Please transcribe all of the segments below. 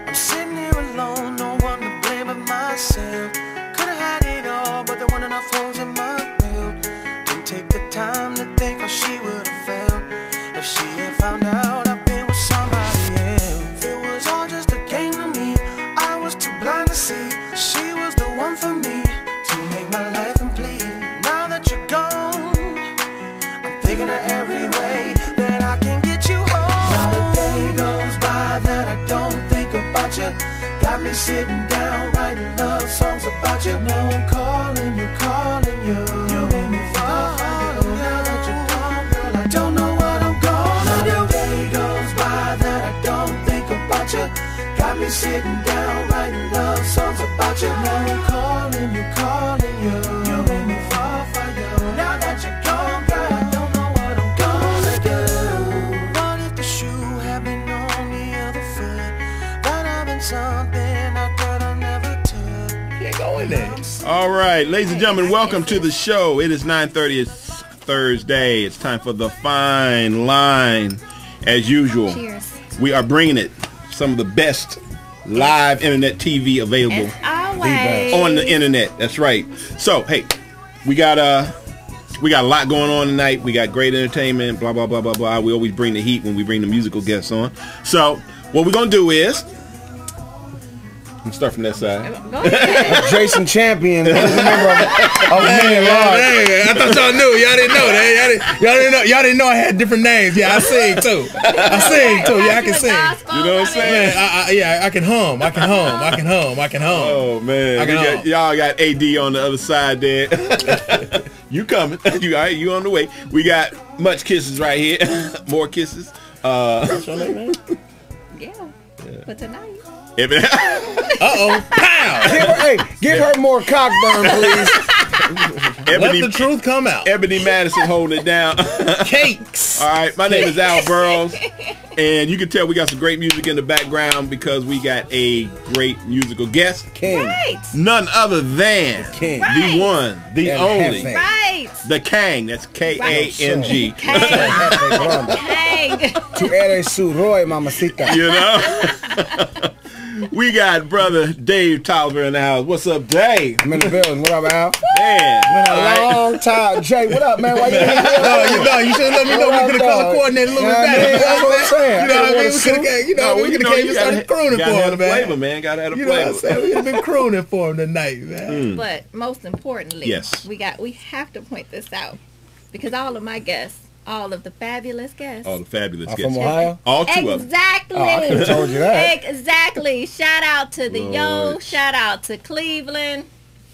I'm sitting here alone, no one to blame but myself. Could've had it all, but there weren't enough holes in my belt. Didn't take the time to think how she would've felt if she had found out I've been with somebody else. It was all just a game to me, I was too blind to see she was the one for me to make my life complete. Now that you're gone, I'm thinking of every way that I can get you home. Not a day goes by that I don't think about you. Got me sitting down writing love songs about you. Now I'm calling you, calling you. You made me fall for you. Now that you're gone, girl, I don't know what I'm gonna do. Not a day goes by that I don't think about you. Got me sitting down writing love songs about you. Now I'm calling you, calling you. You made me fall for you. Now that you're gone, girl, I don't know what I'm gonna do. What if the shoe had been on the other foot? That I've been something I could have never took. Can't go in there. All right, ladies and gentlemen, welcome to the show. It is 9:30. It's Thursday. It's time for the fine line. As usual, Cheers. we are bringing it. Some of the best live internet TV available Always. on the internet. That's right. So, hey, we got a lot going on tonight. We got great entertainment. Blah blah blah blah blah. We always bring the heat when we bring the musical guests on. So, what we're gonna do is. I'm start from that side. Go ahead. Jason Champion, member of Man Hey, I thought y'all knew. Y'all didn't know that. Y'all didn't know I had different names. Yeah, I sing too. I sing too. Yeah, I can sing. You know what I'm saying? Yeah, I can hum. I can hum. Oh man, y'all got AD on the other side there. You coming? You on the way? We got much kisses right here. More kisses. What's your name, man? Yeah. But tonight. Uh-oh. Pow! Hey, give her more cockburn, please. Let the truth come out. Ebony Madison holding it down. Cakes. All right, my name is Al Burroughs, and you can tell we got some great music in the background because we got a great musical guest. King. Right. None other than King. Right. the one, the And only, Hefe. Right. the Kang. That's K-A-N-G. Kang. Tu eres su Roy, mamacita. You know? We got brother Dave Tolliver in the house. What's up, Dave? I'm in the building. What up, Al? Man. Been all a right. long time. Jay, what up, man? Why you ain't here? You should let me know. We could have color coordinated a little bit better. That's what I'm saying. You know what I mean? We could have came and started crooning for him, Flavor, man. man. Gotta have a You know what I'm flavor. saying? We could have been crooning for him tonight, man. But most importantly, Yes. we have to point this out because all of my guests, all of the fabulous guests. Oh, the fabulous I'm guests. from Ohio? All two of them. Exactly. Oh, I could've told you that. Exactly. Shout out to the Yo. Lord. Shout out to Cleveland.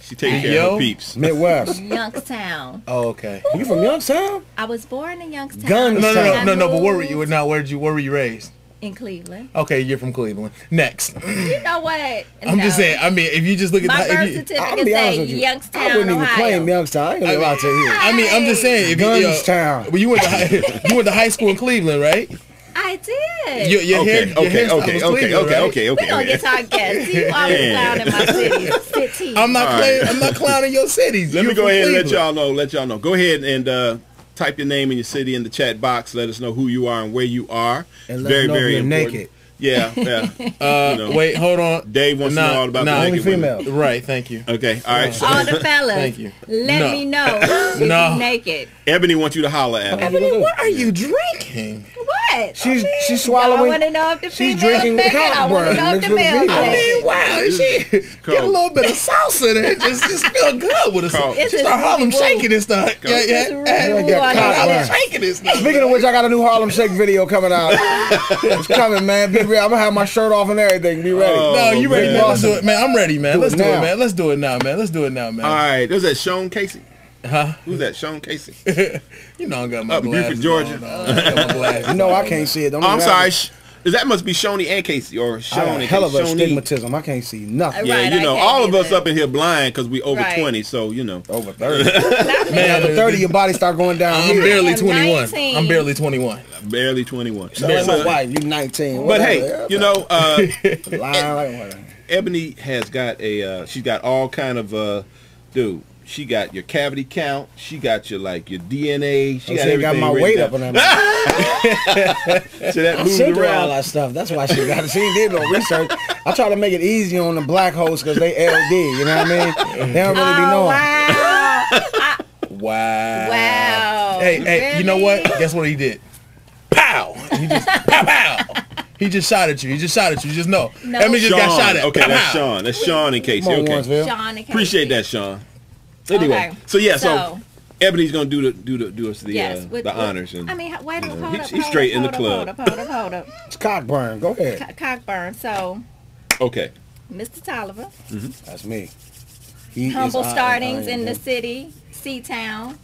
She taking care of her peeps. Midwest. Youngstown. Oh, okay. You from Youngstown? I was born in Youngstown. Guns. No. But where were you? Now, where were you raised? In Cleveland. Okay, you're from Cleveland. Next. You know what? I'm just saying. I mean, if you just look at My birth I'll certificate be honest say with you. Youngstown, I wouldn't even Ohio. claim Youngstown. I ain't gonna lie to you. I mean, I'm just saying. If Gunstown. well, you went to high school in Cleveland, right? I did. Your hairstyle was Cleveland, right? Okay. We gonna get to our guests. You always down in my city. I'm not clowning your cities. Let me You're go from ahead and Cleveland. let y'all know. Go ahead and type your name and your city in the chat box. Let us know who you are and where you are. And It's let very, us know if very you're important. naked. Yeah. You know. Wait, hold on. Dave wants to know all about the Only naked women. female. Right, thank you. Okay, all right. So All the fellas, Thank you. let me know if No. you naked. Ebony wants you to holler at her. Ebony, what are you drinking? What? She's I swallowing. want to know if the She's female drinking naked. I want to cockburn know if mixed the with male female. naked. Wow, she get a little bit of salsa there. Just feel good with us. Carl. It's She just start Harlem really shaking and stuff. Yeah. really I got Harlem cockburn. shaking and stuff. Speaking of which, I got a new Harlem Shake video coming out. It's coming, man. Be ready. I'm gonna have my shirt off and everything. Be ready. No, you ready, man? Let's do it, man. I'm ready, man. Do it Let's do it, now. man. Let's do it now, man. Let's do it now, man. All right. Who's that? Sean Casey. Huh? Who's that? Sean Casey. You know I got my Up in glasses Buford, Georgia. on. I got my glasses No, on. I can't see it. Don't Oh, I'm even have sorry. That must be Shoney and Casey, or I Sean got and a hell of a Shoney. astigmatism. I can't see nothing. Yeah, Right, you I know, can't all of us either. up in here blind because we over Right. 20, so you know. Over 30. Man, Over 30, your body start going down I'm here. barely I'm 21. 19. I'm barely 21. Barely 21. So like my So- wife, you 19. but Whatever. hey, you know, Lying like whatever. Ebony has got a she's got all kind of dude. She got your cavity count. She got your your DNA. She got She everything. got my weight up on that. So that I moved sent her all around. that stuff. That's why she got it. She did no research. I try to make it easy on the black hosts because they LD. You know what I mean? They don't really be knowing. Wow. Wow. Wow. Hey, you know what? Guess what he did? Pow! He just pow. He just shot at you. He just shot at you. Just know. No. That means you just got shot at. Okay, Pow, that's pow. Sean. That's Sean and Casey. Come on, Okay. Warrensville. Sean and Casey. Appreciate that, Sean. Anyway, Okay. so yeah, So- so Ebony's gonna do us the Yes. the honors, and I mean, wait you up, know, hold up. he's straight in the hold club. Hold up. It's Cockburn. Go ahead. Cockburn. So, Okay. Mr. Tolliver, That's me. He humble is startings I in the am. city, Seatown,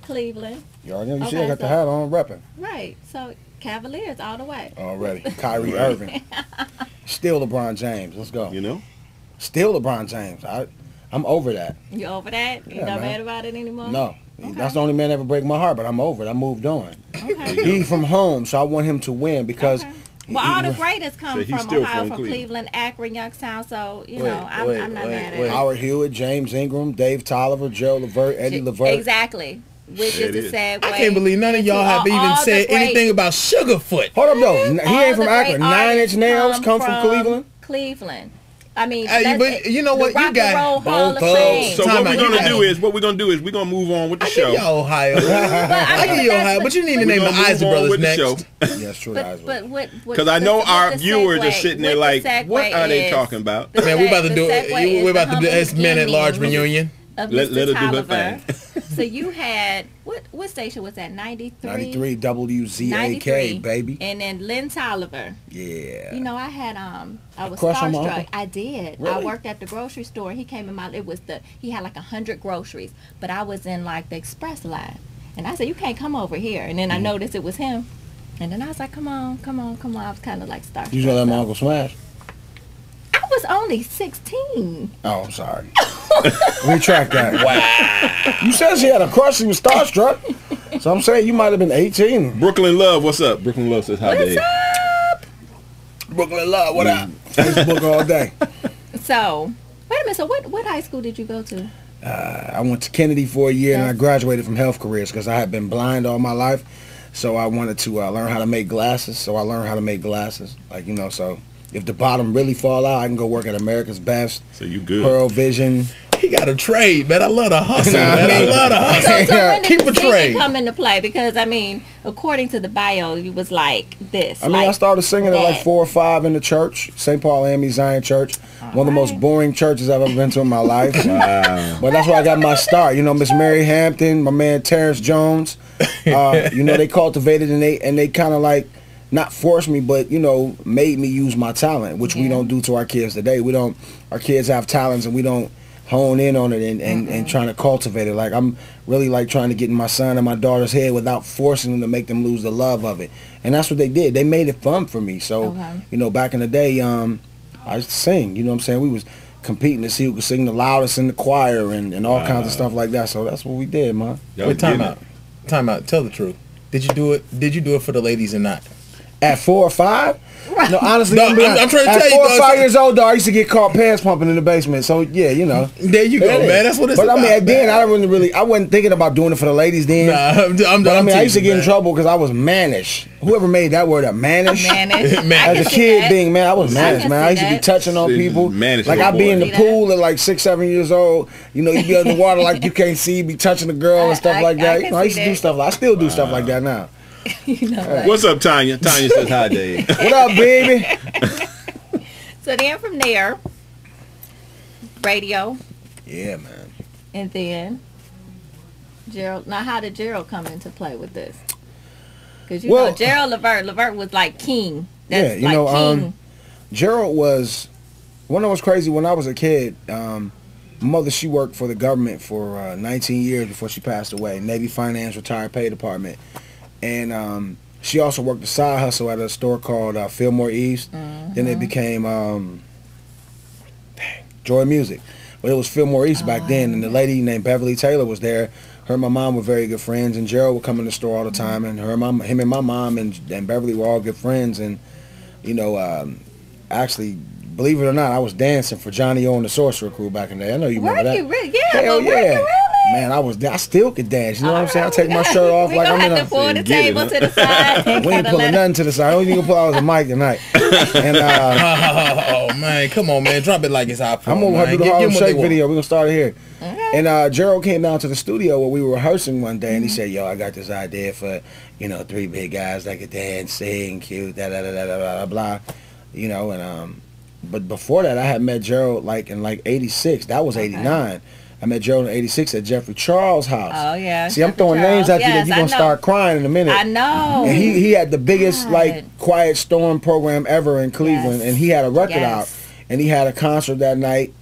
Cleveland. You already know. You Okay, see, I got the so- hat on, repping Right. So, Cavaliers all the way. already. Kyrie Irving. Still LeBron James. Let's go. You know. Still LeBron James. I'm over that. You over that? You Yeah, not man. mad about it anymore? No. Okay. That's the only man that ever break my heart, but I'm over it. I moved on. Okay. He from home, so I want him to win because Okay. Well, all the greatest come So he's from still Ohio, from from Cleveland. Cleveland, Akron, Youngstown. So, you Wait, know, I'm not mad at wait. it. Howard Hewitt, James Ingram, Dave Tolliver, Gerald Levert, Eddie Levert. Exactly. Which It is is. a segue. I can't believe none of y'all have into even all the said great- anything about Sugarfoot. Hold up, though. He all ain't from the Akron. great 9 Inch artists Nails come from Cleveland. Cleveland. I mean, Hey, that's but it. you know The what? You Rock and got Roll Bone Hall of Thugs. Fame. So Time what out, we're you gonna got do it. is we're gonna move on with the I give show. y'all Ohio. But, I give you Ohio, but you need to We're name the gonna move Isaac on brothers with the next. show. Yes, true. but what? Because I know our viewers are sitting there like, what are they talking about? Man, we about to do it. We're about to do this Men at Large reunion. Of Let- Mr. let her do her Tolliver. thing. So you had what station was that? 93? 93 WZAK, 93. baby. And then Lynn Tolliver. Yeah. You know, I had I was Crush on my starstruck. uncle? I did. I Really? worked at the grocery store. He came in he had like 100 groceries, but I was in like the express line, and I said, "You can't come over here." And then I noticed it was him, and then I was like, "Come on." I was kind of like starstruck. You gonna let my uncle smash? I was only 16. Oh, I'm sorry. Retract that. Wow. You said she had a crush. She was starstruck. So I'm saying you might have been 18. Brooklyn Love, what's up? Brooklyn Love says hi, What's Dave. up? Brooklyn Love, what up? Facebook all day. So, wait a minute. So, what high school did you go to? I went to Kennedy for a year and I graduated from health careers because I had been blind all my life. So I wanted to learn how to make glasses. So I learned how to make glasses. Like, you know, so if the bottom really fall out, I can go work at America's Best, So you good. Pearl Vision. He got a trade, man. I love the hustle, Nah, man. I man. love the hustle. So when did Keep a singing trade. come into play? Because I mean, according to the bio, you was like this. I mean, I started singing at like that. 4 or 5 in the church, St. Paul AME Zion Church. One of the most boring churches I've ever been to in my life. Wow. But that's where I got my start. You know, Miss Mary Hampton, my man Terrence Jones. You know, they cultivated and they kind of like not forced me, but you know, made me use my talent, which we don't do to our kids today. Our kids have talents and we don't hone in on it and trying to cultivate it. Like I'm really like trying to get in my son and my daughter's head without forcing them to make them lose the love of it. And that's what they did. They made it fun for me. So, you know, back in the day, I used to sing, you know what I'm saying? We was competing to see who could sing the loudest in the choir and all kinds of stuff like that. So that's what we did, man. Y'all Wait, time getting out. Time out. Tell the truth. Did you do it? Did you do it for the ladies or not? At 4 or 5? No, honestly, No, I'm I'm trying to at tell you, 4 or dog, 5 so- years old, though, I used to get caught pants pumping in the basement. So yeah, you know. There you go, Yeah. man. That's what it's But about. I mean, then man. I wasn't thinking about doing it for the ladies then. Nah, I'm But I mean, I used to teasing, get in man. trouble because I was mannish. Whoever made that word up, mannish. Mannish. Man. I As can a see kid that. being, man, I was mannish, can man. see I used to be that. touching on people. Mannish Like little I'd be in boy. the See that? pool at like 6, 7 years old. You know, you'd be underwater like you can't see, be touching the girl and stuff like I that. can You know, I used see to do that. stuff. I still do stuff like that now. You know what? What's up, Tanya? Tanya says hi, Dave. What up, baby? So then from there, radio, Yeah, man. and then Gerald. Now, how did Gerald come into play with this? Because you Well- know, Gerald Levert was like king. Yeah, That's you like know, king. Gerald was one that was crazy when I was a kid. My mother, she worked for the government for 19 years before she passed away. Navy Finance Retired Pay Department. And she also worked a side hustle at a store called Fillmore East. Then it became Joy Music. But it was Fillmore East back then. And the lady named Beverly Taylor was there. Her and my mom were very good friends. And Gerald would come in the store all the time. And him and my mom and Beverly were all good friends. And, you know, actually believe it or not, I was dancing for Johnny O and the Sorcerer Crew back in the day. I know you remember that. You really? Yeah, Hell but were you yeah. really? Man, I still could dance. You know what I'm saying? I take my shirt off we like gonna I'm in have to a... pull the Get it, table huh? to the side. And We ain't kinda pulling let nothing to the side. Only thing you can pull out is a mic tonight. And Oh man, come on, man, drop it like it's hot. I'm gonna do the Harlem Shake video. We're gonna start it here. Okay. And Gerald came down to the studio where we were rehearsing one day, and he said, "Yo, I got this idea for, 3 big guys that could dance, sing, cute, da da da da da blah, blah." And but before that, I had met Gerald in '86. That was '89. I met Gerald in '86 at Jeffrey Charles' house. Oh yeah. See, I'm throwing names at you that you're gonna start crying in a minute. I know. And he had the biggest God. Quiet Storm program ever in Cleveland, Yes. and he had a record Yes. out, and he had a concert that night,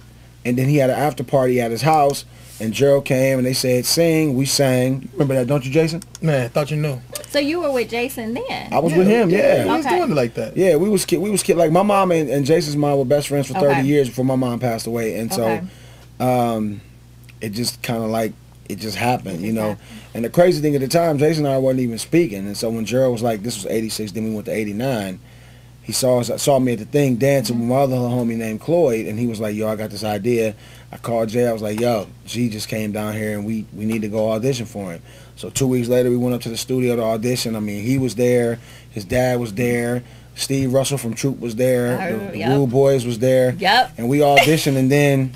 and then he had an after party at his house, and Gerald came and they said sing, we sang. Remember that, don't you, Jason? Man, I thought you knew. So you were with Jason then? I was with him, yeah. We was Okay. doing it like that. Yeah, we was kid. Like my mom and Jason's mom were best friends for 30 Okay. years before my mom passed away, and Okay. so it just kind of it just happened, And the crazy thing at the time, Jason and I wasn't even speaking, and so when Gerald was like, this was '86, then we went to '89. He saw me at the thing dancing with my other homie named Cloyd, and he was like, "Yo, I got this idea." I called Jay. I was like, "Yo, G just came down here, and we need to go audition for him." So 2 weeks later, we went up to the studio to audition. I mean, he was there. His dad was there. Steve Russell from Troop was there. The Yep. Rude Boys was there. Yep. And we auditioned, and then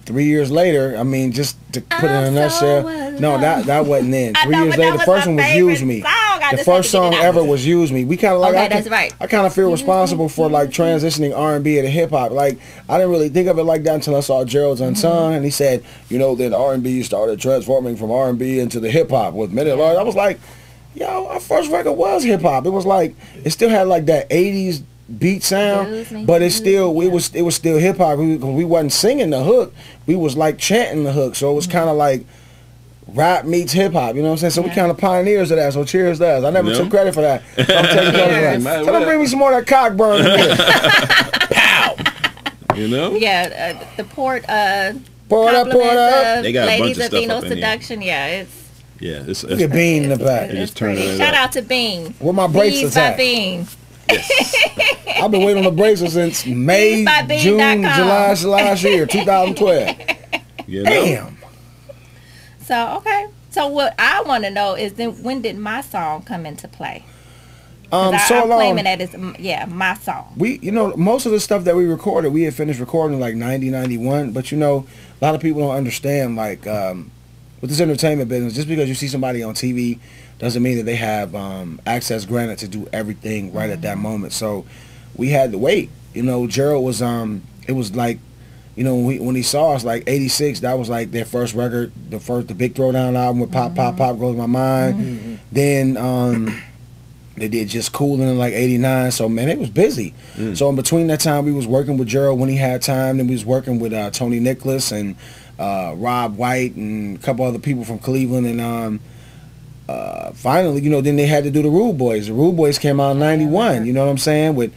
3 years later, I mean, just to put it in a nutshell, no, that wasn't then. I 3 know, years but that later, the was first my one was favorite Use Me. song. I The just first had to song get it out. ever was Use Me. We kind of Okay, that's right. I kind of feel responsible for transitioning R&B to hip hop. Like, I didn't really think of it like that until I saw Gerald's Unsung, and he said, then R&B started transforming from R&B into the hip hop with Minute Large. I was like, yo, our first record was hip hop. It was like, it still had like that 80s beat sound, but it was still hip hop. We wasn't singing the hook, we was like chanting the hook, so it was kind of like rap meets hip hop, you know what I'm saying? So we kind of pioneers of that. So cheers to us. I never took credit for that. So I'm taking credit for that. Tell them bring me some more of that cock burn. Pow. Yeah, the port. Pour it up, pour it up. They got a bunch Ladies of of stuff Dino up in here. Seduction. Yeah, it's Look at Bean in the back. Just turn pretty. it Shout up. out to Bean. Where my bracelets Beans by at? Bean. I've been waiting on the bracelet since May, June, BeansByBean.com. July last year, 2012. Damn. So okay. So what I want to know is then when did my song come into play? I'm claiming that it's my song. We, most of the stuff that we recorded, we had finished recording like 90, 91. But a lot of people don't understand with this entertainment business, just because you see somebody on TV doesn't mean that they have access granted to do everything right at that moment. So we had to wait. Gerald was it was like, when he saw us, like '86, that was like their first record, the Big Throwdown album with Pop Pop Pop Goes My Mind. Then they did Just Coolin' in like '89. So man, it was busy. So in between that time, we was working with Gerald when he had time. Then we was working with Tony Nicholas and Rob White and a couple other people from Cleveland. And finally, then they had to do the Rude Boys. The Rude Boys came out in '91. You know what I'm saying? With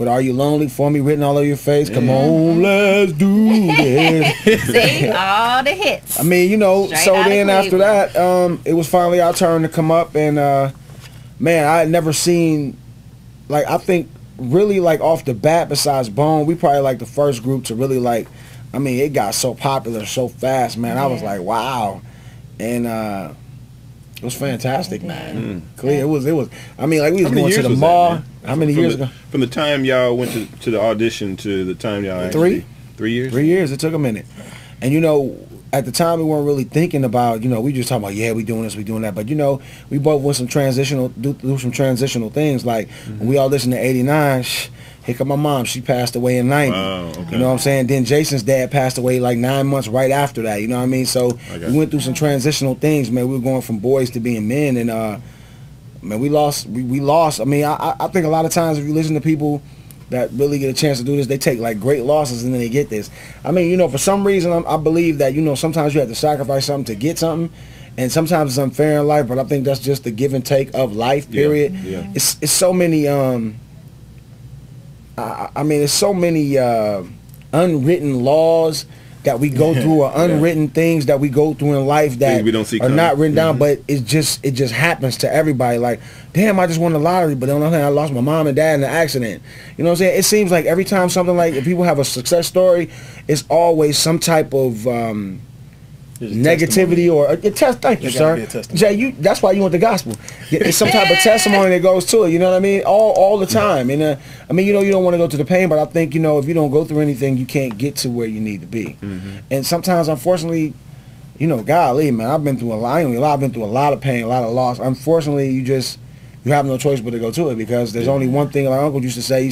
Are You Lonely For Me written all over your face. Come on, let's do this. See, all the hits. I mean, Straight so outta then after Cleveland. that, it was finally our turn to come up, and man, I had never seen, I think really off the bat, besides Bone, we probably like the first group to really it got so popular so fast, man. I was like, wow, and it was fantastic, man. It was. I mean, we was going to the mall. How many years ago? From the time y'all went to the audition to the time y'all Three 3 years. 3 years. It took a minute, and at the time we weren't really thinking about. We just talking about we doing this, we doing that. But we both went some do some transitional things. Like when we auditioned in '89. Here come my mom. She passed away in '90. Wow, okay. You know what I'm saying? Then Jason's dad passed away like 9 months right after that. You know what I mean? So we went through some transitional things, man. We were going from boys to being men, and man, we lost. We lost. I mean, I think a lot of times if you listen to people that really get a chance to do this, they take great losses and then they get this. I mean, for some reason, I believe that sometimes you have to sacrifice something to get something. And sometimes it's unfair in life, but I think that's just the give and take of life. Period. Yeah. It's so many. I mean, there's so many unwritten laws that we go through, or unwritten things that we go through in life that we don't see are coming. not written down, but it just happens to everybody. Like, damn, I just won the lottery, but on the other hand, I lost my mom and dad in an accident. You know what I'm saying? It seems like every time something like, if people have a success story, it's always some type of negativity or a test. Thank you, sir. Jay, that's why you want the gospel. It's some type of testimony that goes to it. You know what I mean? All the time. And I mean, you don't want to go through the pain, but I think, if you don't go through anything, you can't get to where you need to be. And sometimes, unfortunately, golly, man, I've been through a lot. I've been through a lot of pain, a lot of loss. Unfortunately, you have no choice but to go to it, because there's only one thing. Like Uncle used to say. He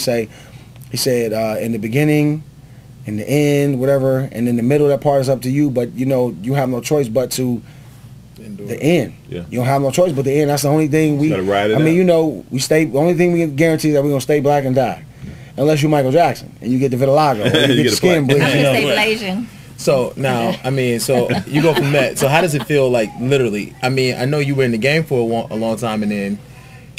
said, in the beginning, in the end, whatever, and in the middle, that part is up to you. But you have no choice but to the end. Yeah. You don't have no choice but the end. That's the only thing we. Ride it out. We stay. The only thing we can guarantee is that we're gonna stay black and die, unless you're Michael Jackson and you get the vitiligo, or you get the skin bleach. Stay Blasian. So now, so you go from that. So how does it feel like, literally? I know you were in the game for a long time, and then.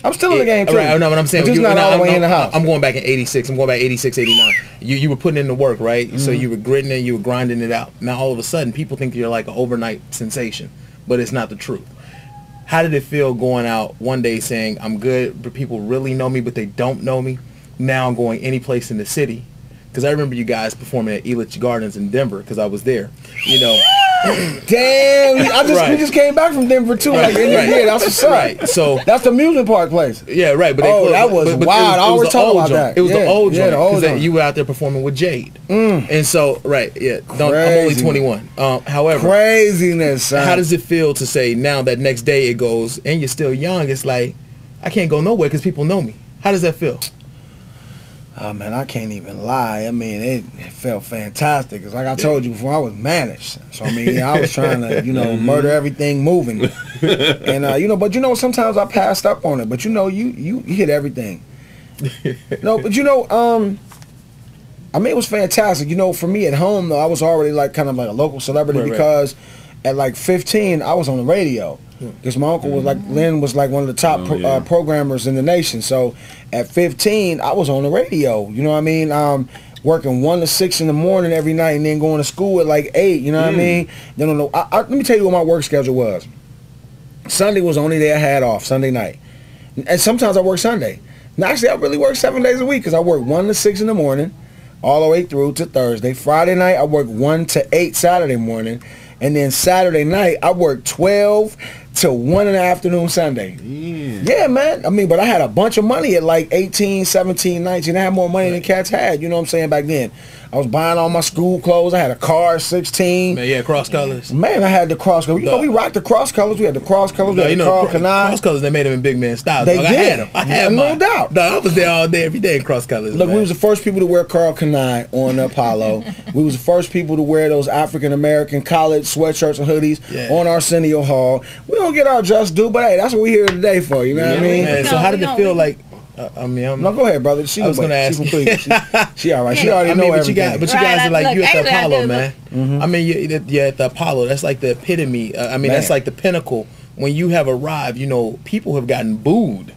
I'm still in the game too. Right, I know what I'm saying. But just not all the way in the house. I'm going back in 86. I'm going back 86, 89. You were putting in the work, right? So you were gritting it, you were grinding it out. Now all of a sudden, people think you're like an overnight sensation, but it's not the truth. How did it feel going out one day saying, I'm good, but people really know me, but they don't know me? Now I'm going any place in the city. Because I remember you guys performing at Elitch Gardens in Denver, because I was there. Damn, we just came back from Denver too. Like, that's what's up. Right. So that's the amusement park place. Yeah, right. But that was wild. I always talk about that. It was the old joint. Because you were out there performing with Jade. And so, right, yeah. I'm only 21. However, craziness. Son. How does it feel to say now that next day it goes, and you're still young? It's like, I can't go nowhere because people know me. How does that feel? Oh man, I can't even lie. I mean, it felt fantastic. Cause like I told you before, I was managed. So I mean, I was trying to, murder everything moving. And but sometimes I passed up on it. But you hit everything. No, but I mean, it was fantastic. For me at home though, I was already like kind of like a local celebrity because at like 15, I was on the radio. Because my uncle was Lynn was like one of the top programmers in the nation. So at 15, I was on the radio. You know what I mean? Working 1 to 6 in the morning every night, and then going to school at like 8. You know what I mean? Let me tell you what my work schedule was. Sunday was the only day I had off, Sunday night. And sometimes I work Sunday. Now, actually, I really work 7 days a week because I work 1 to 6 in the morning all the way through to Thursday. Friday night, I work 1 to 8 Saturday morning. And then Saturday night, I worked 12 to 1 in the afternoon Sunday. Yeah, man. I mean, but I had a bunch of money at like 18, 17, 19. I had more money than cats had, you know what I'm saying, back then. I was buying all my school clothes. I had a car at 16. Man, yeah, cross colors. Man, I had the cross colors. We rocked the cross colors. We had the cross colors. We had the Carl Kanai. Cross colors, they made them in big man style. They dog. did. I had them. No doubt. No, I was there all day, every day in cross colors. Look, man. we was the first people to wear Carl Kanai on the Apollo. We was the first people to wear those African-American college sweatshirts and hoodies on Arsenio Hall. We don't get our just due, but hey, that's what we here today for. You know what I mean? Man, so how did it feel like? No, go ahead, brother. I was going to ask you. She all right. She already know everything. But you guys are like, you at the Apollo, man. I mean, you're at the Apollo. That's like the epitome. I mean, that's like the pinnacle. When you have arrived, people have gotten booed.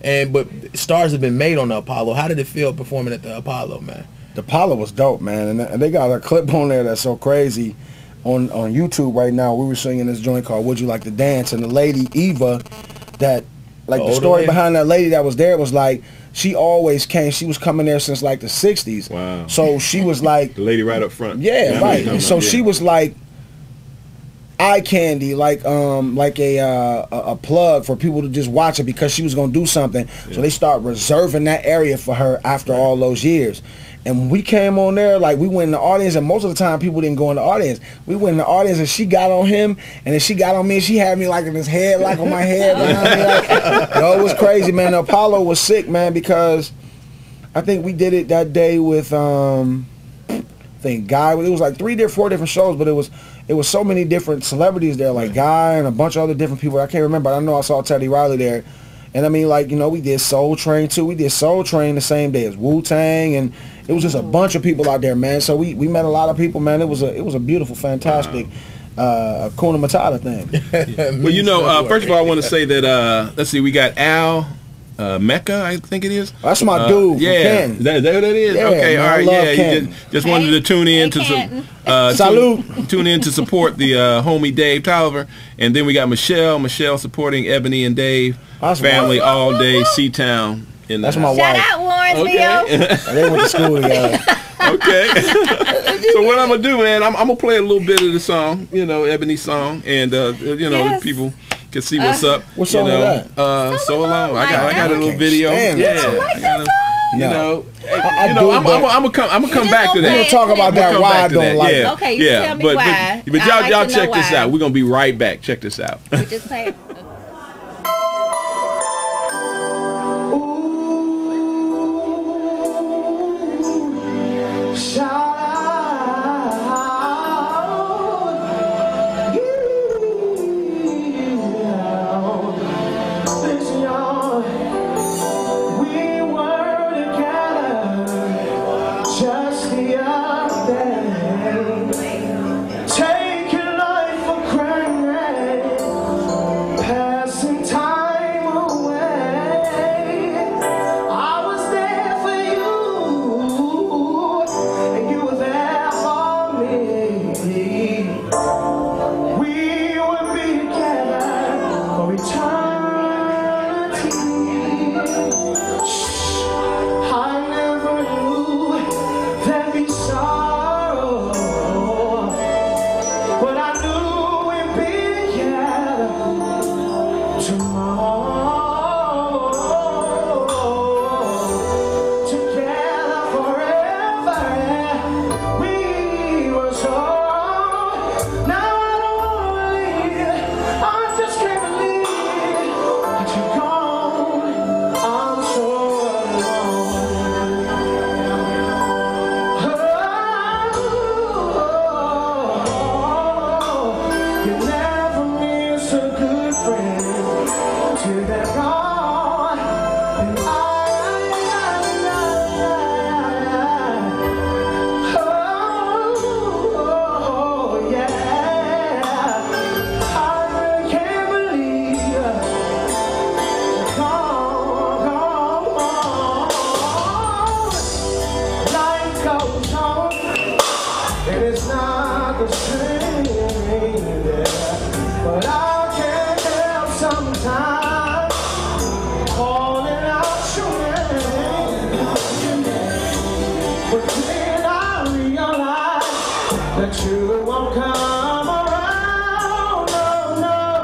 But stars have been made on the Apollo. How did it feel performing at the Apollo, man? The Apollo was dope, man. And they got a clip on there that's so crazy. On YouTube right now, we were singing this joint called Would You Like to Dance? And the lady, Eva, that... Like the story behind that lady that was there was like she always came. She was coming there since like the 60s. Wow. So she was like the lady right up front. Yeah, right. And so she was like eye candy, like a plug for people to just watch it because she was gonna do something. Yeah. So they start reserving that area for her after all those years. And when we came on there, like we went in the audience, and most of the time people didn't go in the audience. We went in the audience, and she got on him, and then she got on me, and she had me like in his head, like on my head. It was crazy, man. The Apollo was sick, man, because I think we did it that day with I think Guy. It was like 4 different shows, but it was so many different celebrities there, like Guy and a bunch of other different people. I can't remember. I know I saw Teddy Riley there. And I mean, like, we did Soul Train too. We did Soul Train the same day as Wu-Tang, and it was just a bunch of people out there, man. So we met a lot of people, man. It was a beautiful, fantastic Hakuna Matata thing. Well, first of all, I want to say that let's see, we got Al, Mecca, I think it is. That's my dude. Yeah, Ken. Is that who that is? Yeah, okay, man, all I right, love yeah. Ken. You just wanted to tune in to Salute. tune in to support the homie Dave Tolliver, and then we got Michelle supporting Ebony and Dave That's family my- all day, Seatown. In the That's my house. Shout wife. out Lawrenceville. Okay. They went to school together. Okay. So what I'm gonna do, man? I'm gonna play a little bit of the song, Ebony's song, and Yes. people can see what's up. What song is that? So Alone. I got a little video. stand Yeah. it. I got a, No. I'm gonna come just back to gonna that. We'll talk about that. Come Why back I to don't that. like Yeah. it. Okay, you yeah. tell me but, why. But I'd y'all, like y'all to check know this why. out. We're gonna be right back. Check this out. We just played. Just the other day, taking life for granted, passing time away. I was there for you, and you were there for me. We would be together for eternity. I never knew there'd be sorrow, but I knew we'd be together tomorrow, together forever. We were so. Now I don't wanna leave. I just can't believe that you're gone. I'm so alone. You never miss a good friend till they're gone. And yeah, I really can't believe you're gone. Life goes on, and it's not the same, but I can't help sometimes calling out your name. But then I realize that you won't come around, no.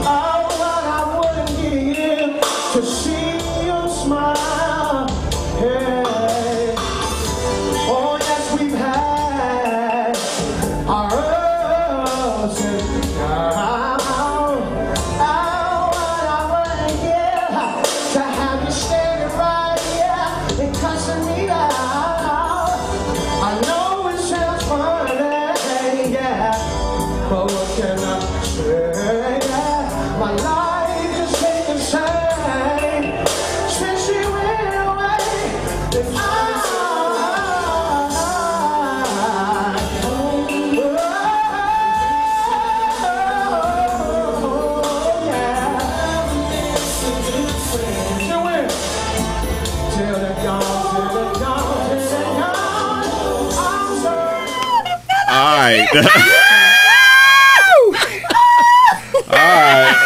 Oh, what I wouldn't give to see you smile. Hey. Oh, yes, we've had our ups and downs. Oh, what I wouldn't give to have you standing right here and cussing me out. I know it sounds funny, yeah, but what can I say? My life just ain't the same since you went away. And All right. All right.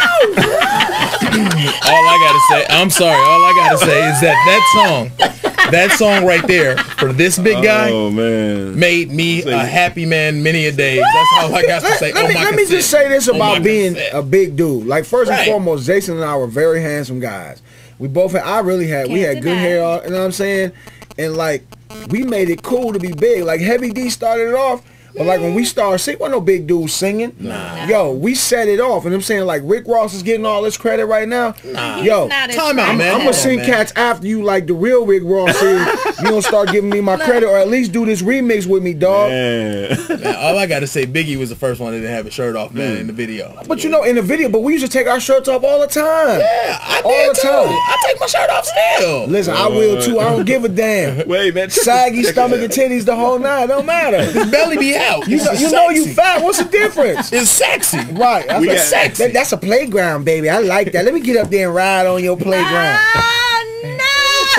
All I gotta say, I'm sorry. All I gotta say is that song right there for this big guy Oh man. made me a happy man many a days. That's all I got to say. Let me just say this about being cassette. a big dude. Like, first and Right. foremost, Jason and I were very handsome guys. We both had, we had good deny. hair, you know what I'm saying? And like, we made it cool to be big. Like, Heavy D started it off. But like when we started singing, wasn't no big dudes singing. Nah. Yo, we set it off. And I'm saying, like, Rick Ross is getting all this credit right now. Nah. Yo, Not as time out, funny. man. I'm Come gonna on, sing man. cats after you, like the real Rick Ross is. You don't start giving me my credit, or at least do this remix with me, dog. Man. Man, all I gotta say, Biggie was the first one that didn't have his shirt off, man, in the video. But you know, in the video, but we used to take our shirts off all the time. Yeah, I All did the too. time. I take my shirt off still. Listen, I will too. I don't give a damn. Wait, man. Saggy stomach and titties the whole night. Don't matter. His belly be out. You It's know you sexy. fat. What's the difference? It's sexy. Right. That's, We like, got- that's a playground, baby. I like that. Let me get up there and ride on your playground.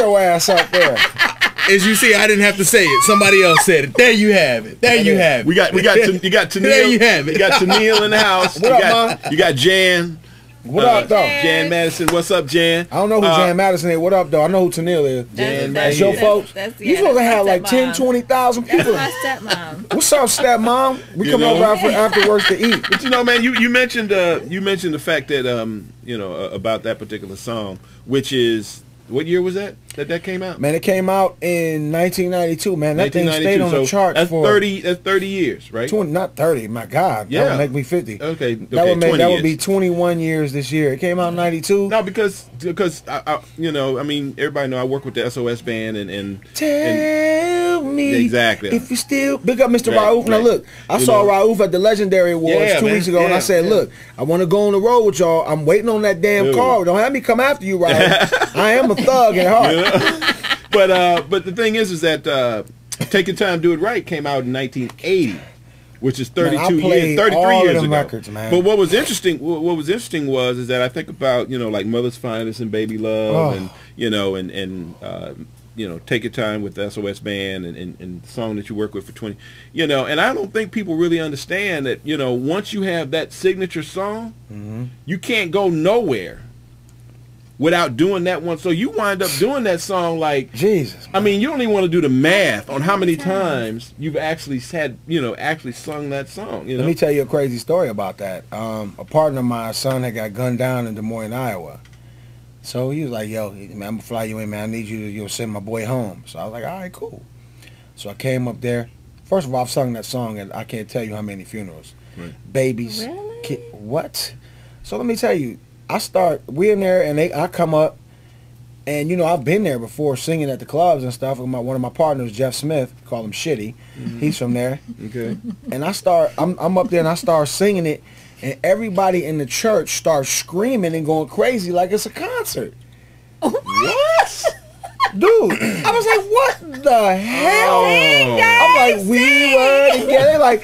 your ass up there. As you see, I didn't have to say it. Somebody else said it. There you have it. There you have it. You got Tennille. There you have it. You got Tennille in the house. What up, you got Jan. What up, though? Jan Madison. What's up, Jan? I don't know who Jan Madison is. What up, though? I know who Tennille is. Jan That's Madison. your folks? You supposed to have like 10, 20,000 people. That's my stepmom. What's up, stepmom? We come over after work to eat. But you know, man, you mentioned the fact that about that particular song, which is what year was that came out? Man, it came out in 1992. Man, that thing stayed on the charts that's for 30. That's 30 years, right? 20, not 30. My God, Yeah. that would make me 50. Okay, That would be 21 years this year. It came out in 92. No, because I everybody know I work with the SOS band and Tell me exactly if you still big up Mr. Right, Raouf. Now right. look, I saw Raouf at the Legendary Awards Yeah, 2 man. weeks ago, and I Yeah, said, yeah. look, I want to go on the road with y'all. I'm waiting on that damn Dude. car. Don't have me come after you, Raouf. I am a thug at heart. But the thing is that Take Your Time, Do It Right came out in 1980, which is 32 Man, I played years, 33 all of years them ago. records, man. But what was interesting was that I think about like Mother's Finest and Baby Love and Take Your Time with the SOS band and the song that you work with for 20, and I don't think people really understand that once you have that signature song, you can't go nowhere without doing that one. So you wind up doing that song like Jesus. I mean, you don't even want to do the math on how many times you've actually actually sung that song. Let me tell you a crazy story about that. A partner of my son had got gunned down in Des Moines, Iowa. So he was like, yo, man, I'm going to fly you in, man. I need you to send my boy home. So I was like, all right, cool. So I came up there. First of all, I've sung that song, and I can't tell you how many funerals. Right. Babies. Really? What? So let me tell you, we're in there, and I come up, and, I've been there before singing at the clubs and stuff. With one of my partners, Jeff Smith, call him Shitty. He's from there. Okay. And I'm up there, and I start singing it, and everybody in the church starts screaming and going crazy like it's a concert. What? Dude, I was like, what the hell? Oh. I'm like, we were together, like,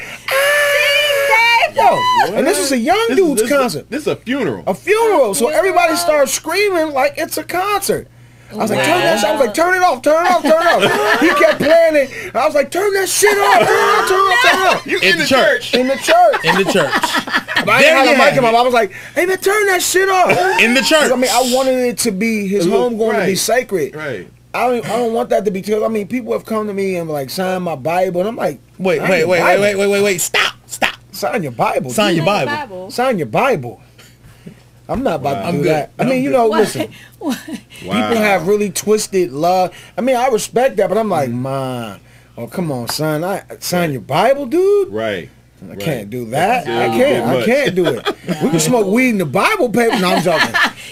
yo. And this is a young dude's concert. This is a funeral. A funeral. So everybody starts screaming like it's a concert. I was like, turn that shit. I was like, turn it off, turn it off, turn it off. He kept playing it. I was like, turn that shit off, turn it off, turn it off, turn it off. You In the church. In the church. In the church. But I didn't have a mic in my mouth. I was like, hey man, turn that shit off. In the church. I mean, I wanted it to be his home going to be Right. sacred. Right. I don't want that to be because I mean, people have come to me and like sign my Bible, and I'm like, Wait. Stop. sign your Bible. Sign dude. your Bible. Sign your Bible. I'm not about to I'm do good. that. I I'm mean, good. Listen. Wow. People have really twisted love. I mean, I respect that, but I'm like, man, oh come on, son, sign your Bible, dude. Right. I can't do that. That's I a bit can't. much. I can't do it. We can smoke weed in the Bible paper. No, I'm joking.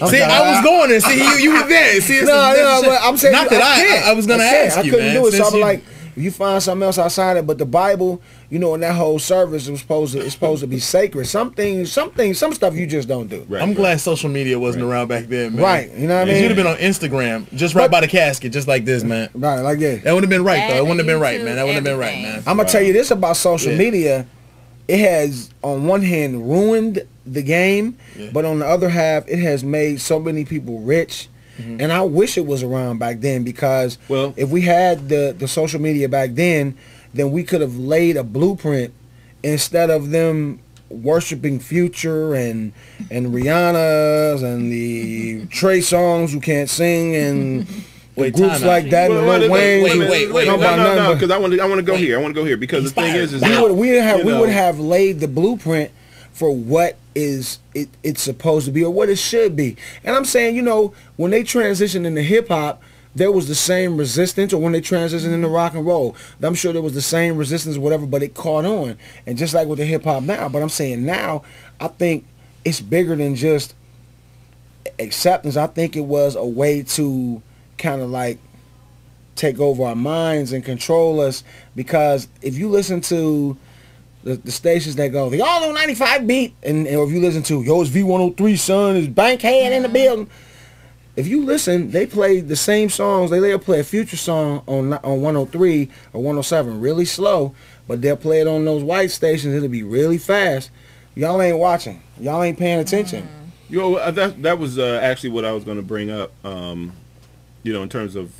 See, I was going there. See, you were there. See, it's No, but I'm saying not that can't. I was gonna can't. ask I you, couldn't man. do it. So since I'm you- like, if you find something else, I'll sign it. But the Bible, in that whole service is supposed to be sacred. Some stuff you just don't do. Right. I'm glad social media wasn't around back then, man. Right. You know what I mean? You'd have been on Instagram, just right by the casket, just like this, man. Right, like that. That would have been right, though. It And wouldn't have been right, YouTube, man. That wouldn't have been right, everything. man. I'm gonna tell you this about social Yeah. media. It has, on one hand, ruined the game, but on the other half, it has made so many people rich. And I wish it was around back then because if we had the social media back then we could have laid a blueprint instead of them worshiping Future and Rihanna's and the Trey Songz who can't sing and Wait, groups time like out. that and Lil Wayne. wait, Talking about nothing No, but- because I want to go here. I want to go here because the thing is that we would have laid the blueprint for what it's supposed to be or what it should be. And I'm saying, when they transitioned into hip hop, there was the same resistance, or when they transitioned into rock and roll, I'm sure there was the same resistance or whatever, but it caught on. And just like with the hip hop now, but I'm saying now, I think it's bigger than just acceptance. I think it was a way to kind of like take over our minds and control us, because if you listen to the stations that go, the all on 95 beat, and or if you listen to, yo, it's V103, son, it's Bankhead in the building. If you listen, they play the same songs. They'll play a Future song on 103 or 107 really slow, but they'll play it on those white stations. It'll be really fast. Y'all ain't watching. Y'all ain't paying attention. that was actually what I was going to bring up. you know, in terms of,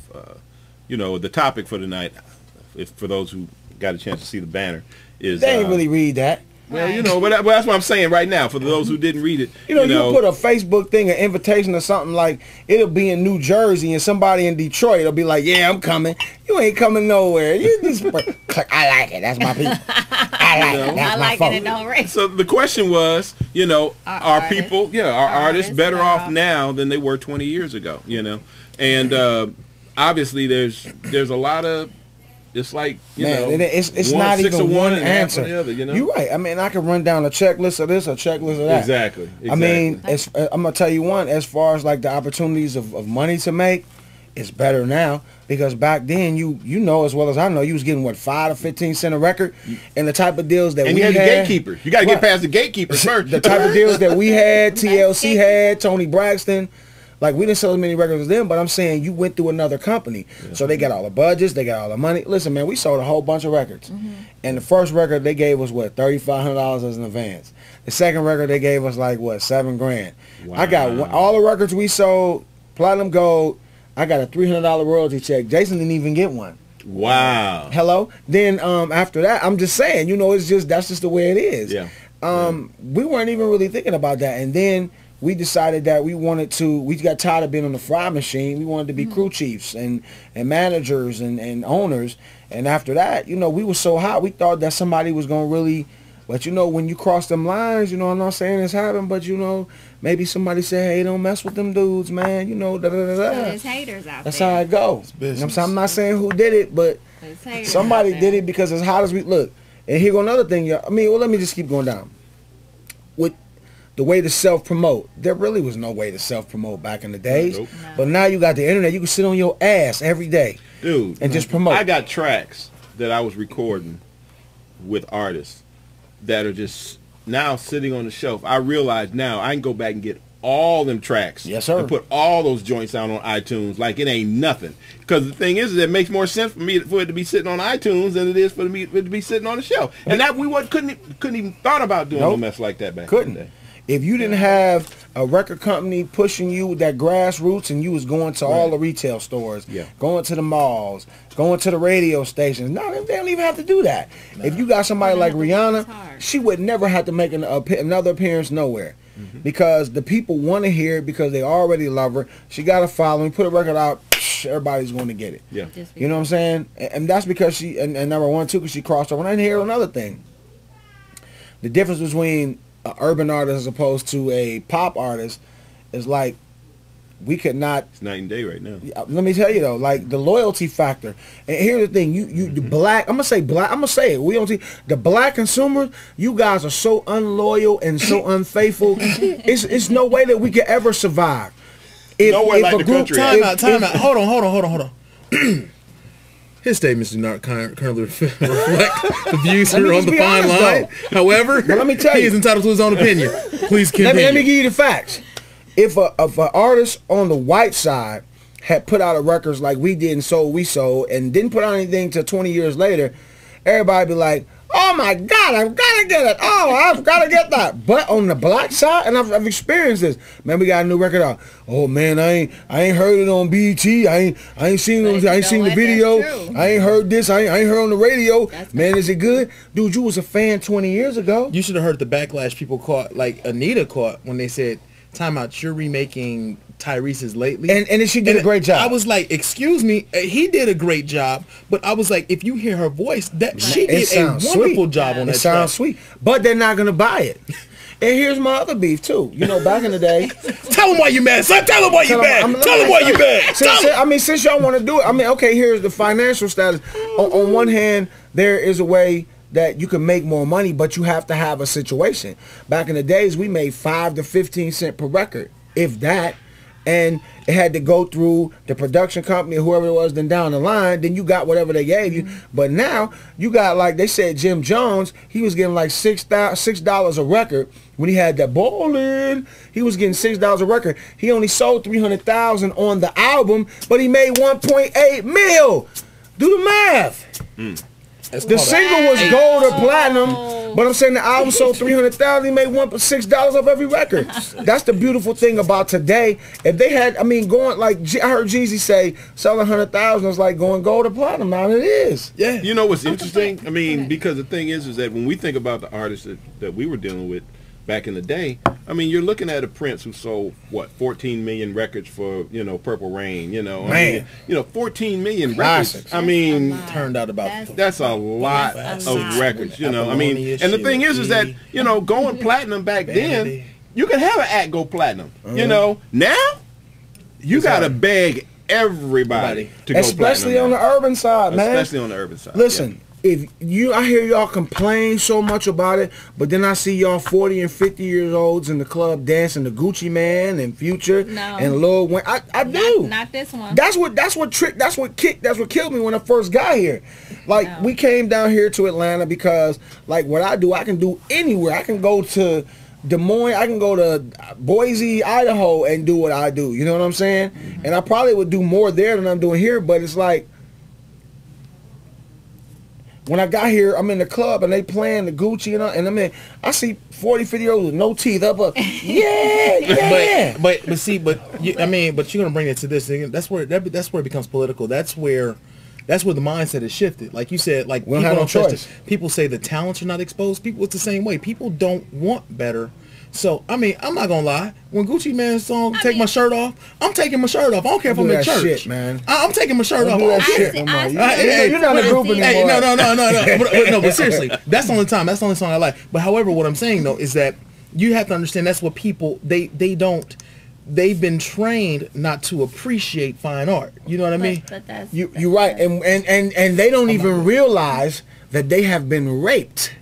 you know, the topic for tonight, if for those who got a chance to see the banner, is They ain't really read that. well, you know, but that's what I'm saying right now. For those who didn't read it, You know, put a Facebook thing, an invitation or something like, it'll be in New Jersey and somebody in Detroit, it'll be like, yeah, I'm coming. You ain't coming nowhere. You just click, I like it. That's my people. I like it. That's I my like folk. it and don't rate. So the question was, you know, are artists- people, are artists artists better better off off? now than they were 20 years ago? You know, and obviously there's a lot of, it's like, you know, it's one, not 6 even of one and half of answer. the other, you know? You're right. I mean, I can run down a checklist of this, a checklist of that. Exactly. I mean, I'm gonna tell you one. As far as like the opportunities of money to make, it's better now because back then you know as well as I know you was getting what 5 to 15 cent a record, and the type of deals that and we you had the had. gatekeepers. You got to get Right. past the gatekeepers first. The type of deals that we had, TLC had, Tony Braxton. Like, we didn't sell as many records as them, but I'm saying you went through another company. So they got all the budgets, they got all the money. Listen, man, we sold a whole bunch of records. And the first record they gave us, what, $3,500 as an advance. The second record they gave us, like, what, $7 grand. I got all the records we sold, Platinum Gold, I got a $300 royalty check. Jason didn't even get one. Wow. Hello? Then after that, I'm just saying, you know, that's just the way it is. Yeah. We weren't even really thinking about that. And then we decided that we got tired of being on the fry machine. We wanted to be crew chiefs and managers and owners. And after that, you know, we were so hot, we thought that somebody was going to really, but you know, when you cross them lines, you know, I'm not saying it's happened, but you know, maybe somebody said, hey, don't mess with them dudes, man. You know, There's haters out That's there. how it goes. You know what I'm saying? I'm not saying who did it, but There's haters somebody out did there. it because as hot as we look. And here go another thing, y'all. I mean, well, let me just keep going down. With the way to self-promote, there really was no way to self-promote back in the days. Nope. No. But now you got the internet. You can sit on your ass every day Dude. and just promote. I got tracks that I was recording with artists that are just now sitting on the shelf. I realize now I can go back and get all them tracks. Yes, sir. And put all those joints out on iTunes like it ain't nothing. Because the thing is it makes more sense for it to be sitting on iTunes than it is for it to be sitting on the shelf. And that we couldn't even thought about doing no Nope. mess like that back Couldn't. in the day. If you didn't have a record company pushing you with that grassroots and you was going to all the retail stores, Yeah. going to the malls, going to the radio stations, no, they don't even have to do that. If you got somebody like Rihanna, hard. she would never have to make another appearance nowhere. Because the people want to hear it because they already love her. She got a following. Put a record out, everybody's going to get it. Yeah. Just You know what I'm saying? And that's because she, and number one, too, because she crossed over. And here another thing. The difference between an urban artist as opposed to a pop artist is like, we could not, It's night and day right now. let me tell you though, like the loyalty factor. And here's the thing, the black, I'm gonna say it. We don't see the black consumers. You guys are so unloyal and so unfaithful. It's no way that we could ever survive. Nowhere like the country. Time out. Hold on. His statements do not currently reflect the views Let me here on just the be fine honest, line. However, But let me tell he you. is entitled to his own opinion. Please continue. Let me give you the facts. If an artist on the white side had put out a records like we did and we sold and didn't put out anything till 20 years later, everybody be like, oh my God, I've got to get it. Oh, I've got to get that. But on the black side, and I've experienced this. Man, we got a new record out. Oh man, I ain't heard it on BET. I ain't seen But it. you I ain't know seen the what? video. That's true. I ain't heard this. I ain't heard on the radio. That's Man, is it good? Dude, you was a fan 20 years ago. You should have heard the backlash people caught, like Anita caught when they said, "Time out, you're remaking Tyrese's Lately." And she did a great job. I was like, excuse me, he did a great job, but I was like, if you hear her voice, that she It did a sounds wonderful sweet. job on It that sounds track. sweet, but they're not gonna buy it. And here's my other beef too. You know, back in the day, Tell him why you mad, son. Tell him why you mad. I'm- Tell him why you mad. Since y'all want to do it, I mean, okay, here's the financial status. On one hand, there is a way that you can make more money, but you have to have a situation. Back in the days, we made 5 to 15 cents per record, if that. And it had to go through the production company or whoever it was, then down the line, then you got whatever they gave you. But now you got, like they said, Jim Jones, he was getting like $6 a record when he had that ballin'. He was getting $6 a record. He only sold 300,000 on the album, but he made 1.8 mil. Do the math. The single was gold or platinum, but I'm saying the album sold 300,000. He made $6 off every record. That's the beautiful thing about today. If they had, I mean, going like I heard Jeezy say, selling 100,000 is like going gold or platinum. Now it is. Yeah. You know what's interesting? I mean, because the thing is that when we think about the artists that we were dealing with back in the day, I mean, you're looking at a Prince who sold what 14 million records for Purple Rain. Man. 14 million records. I mean, turned out about that's a lot of records. I mean, and the thing is that going platinum back then, you can have an act go platinum. Now you gotta beg everybody to go platinum. Especially on the urban side, man. Especially on the urban side. Listen. I hear y'all complain so much about it, but then I see y'all 40 and 50 years olds in the club dancing to Gucci Man and Future and Lil Wayne. I do. Not this one. That's what killed me when I first got here. Like we came down here to Atlanta because like what I do, I can do anywhere. I can go to Des Moines, I can go to Boise, Idaho and do what I do. You know what I'm saying? Mm-hmm. And I probably would do more there than I'm doing here, but it's like when I got here, I'm in the club and they playing the Gucci and I mean, I see 40, 50-year-olds with no teeth up. Yeah. But you're gonna bring it to this thing. That's where it becomes political. That's where the mindset is shifted. Like you said, like we don't have no choice. People say the talents are not exposed. People, it's the same way. People don't want better. So, I mean, I'm not going to lie. When Gucci Mane's song, Take My Shirt Off, I'm taking my shirt off. I don't care if I'm in church. Shit, man. I'm taking my shirt off. You're not a group anymore. No, but seriously, that's the only time. That's the only song I like. But however, what I'm saying, though, is that you have to understand that's what people, they've been trained not to appreciate fine art. You know what I mean? But that's, you're right. And they don't even realize that they have been raped.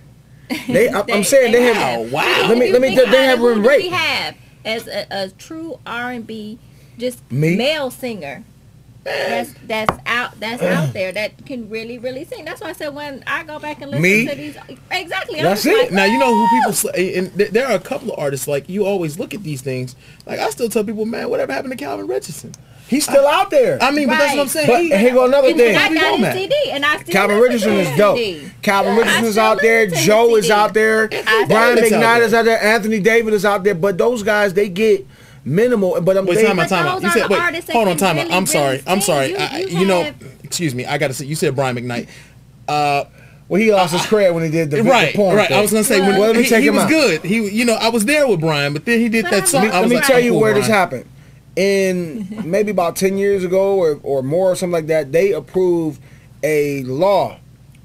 I'm saying they have. Wow. Let me. They have been raped. We have as a true R&B, just male singer. That's out there that can really sing. That's why I said when I go back and listen to these, exactly. That's it. Now you know who people say, and there are a couple of artists like you always look at these things. Like I still tell people, man, whatever happened to Calvin Richardson? He's still out there. I mean, but that's what I'm saying. But here go another thing. I got his CD, and I still Calvin Richardson is dope. Calvin Richardson is out there. Joe is out there. Brian McKnight is out there. Anthony David is out there. But those guys, they get minimal. But time out. You said, wait, hold on, time out. I'm sorry. Excuse me. I got to say, you said Brian McKnight. Well, he lost his credit when he did the porn. Right. I was gonna say when he was good. I was there with Brian, but then he did that song. Let me tell you where this happened. In maybe about 10 years ago or more or something like that, they approved a law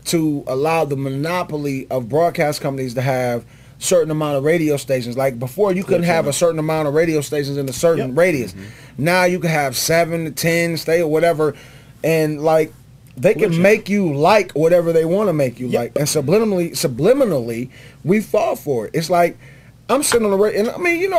to allow the monopoly of broadcast companies to have certain amount of radio stations. Like before, you couldn't have a certain amount of radio stations in a certain radius. Now you can have 7 to 10 stay or whatever, and like they can make you like whatever they want to make you like, and subliminally we fall for it. It's like I'm sitting on the radio, and I mean,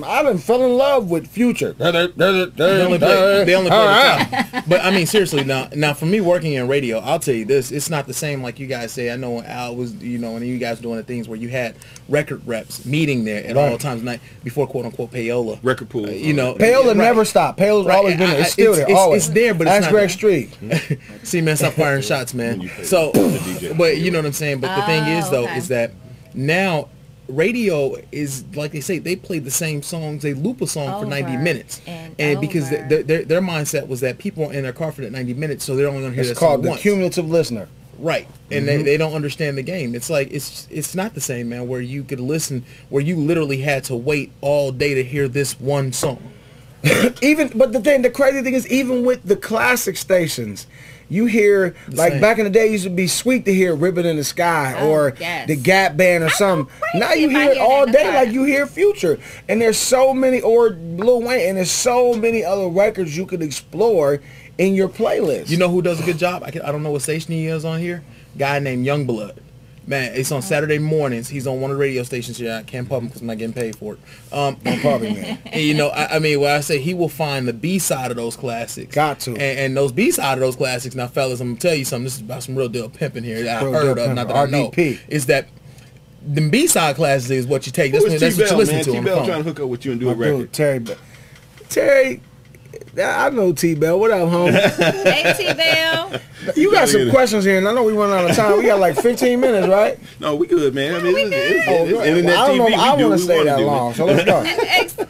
I done fell in love with Future. They only play the top. But I mean, seriously, now for me working in radio, I'll tell you this: it's not the same like you guys say. I know when Al was, and you guys doing the things where you had record reps meeting there at all times of night before quote unquote payola record pool. Payola never stopped. Payola's always been there. It's still there. Always. It's there, but it's not. Greg Street. See, man, stop firing shots, man. So, but you know what I'm saying. But the thing is, though, is that now. Radio is like they say, they play the same songs, they loop a song for 90 minutes, and because their mindset was that people are in their car for that 90 minutes, so they're only going to hear that song once. It's called the cumulative listener, right? And they don't understand the game. It's like it's not the same, man. Where you could listen, where you literally had to wait all day to hear this one song. But the crazy thing is, even with the classic stations, you hear, like back in the day, it used to be sweet to hear Ribbon in the Sky or the Gap Band or something. Now you hear it all day like you hear Future. And there's so many, or Lil Wayne, and there's so many other records you could explore in your playlist. You know who does a good job? I don't know what station he is on here. Guy named Youngblood. Man, it's on Saturday mornings. He's on one of the radio stations here. I can't pub him because I'm not getting paid for it. No problem, man. And, I mean, when I say he will find the B-side of those classics. Got to. And those B-side of those classics, now, fellas, I'm going to tell you something. This is about some real deal pimping here that I heard of, not that I know. Is that the B-side classics is what you take. That's what you listen to on the phone. T-Bell trying to hook up with you and do a record. Terry, I know T-Bell. What up, homie? Hey, T-Bell. You got some questions here, and I know we run out of time. We got like 15 minutes, right? No, we good, man. I mean, it's Well, internet I don't know TV. if I We do want what to stay we that wanna do, long, man. so let's go.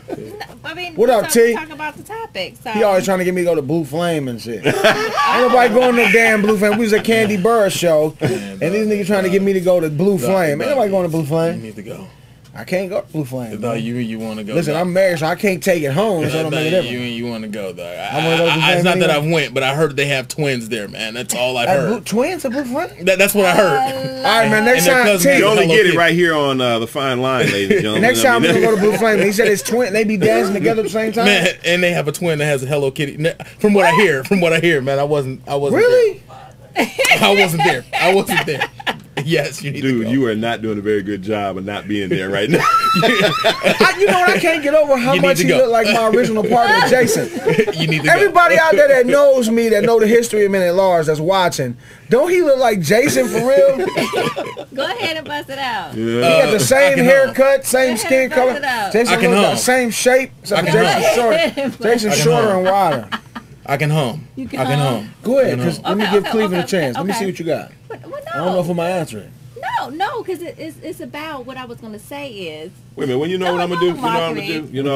I mean, What up, T? Talk about the topic. So. He always trying to get me to go to Blue Flame and shit. Ain't nobody going to damn Blue Flame. We was at Candy Burroughs show, and these niggas trying to get me to go to Blue Flame. Ain't nobody going to Blue You Flame. need to go. I can't go to Blue Flame. No, you want to go. Listen, though. I'm married, so I can't take it home. So it don't make a difference. You want to go though. wanna go to the It's not same that thing. I went, but I heard they have twins there, man. That's all I Blue, heard. twins at Blue Flame? That's what I heard. All right, man. Next And their time, cousin T. You only Hello get it Kitty. right here on the Fine Line, ladies and gentlemen. Next time I we're mean, gonna go to Blue Flame. He said it's twin. They be dancing together at the same time. Man, and they have a twin that has a Hello Kitty. From what I hear, man, I wasn't. Really? There. I wasn't there. I wasn't there. Yes, you need to Dude, go. you are not doing a very good job of not being there right now. You know what? I can't get over how You need much to he go. looked like my original partner, Jason. You need to Everybody go. out there that knows me, that know the history of Men at Large, that's watching, don't he look like Jason for real? Go ahead and bust it out. He got the same I can haircut, same Go skin ahead, bust color. it out. Jason I can look hum. the same shape, except I for can Jason's hum. shorter. Jason's I can shorter hum. and wider. I can hum. You can I can hum? hum. Go ahead, because let me Okay, give okay, Cleveland okay, a chance. Let me okay. see what you got. Well, no. I don't know if I'm answering. No, because it's about what I was gonna say is. Wait a minute. When you know what I'm gonna do, you know what I'm gonna do. Mockery. You know,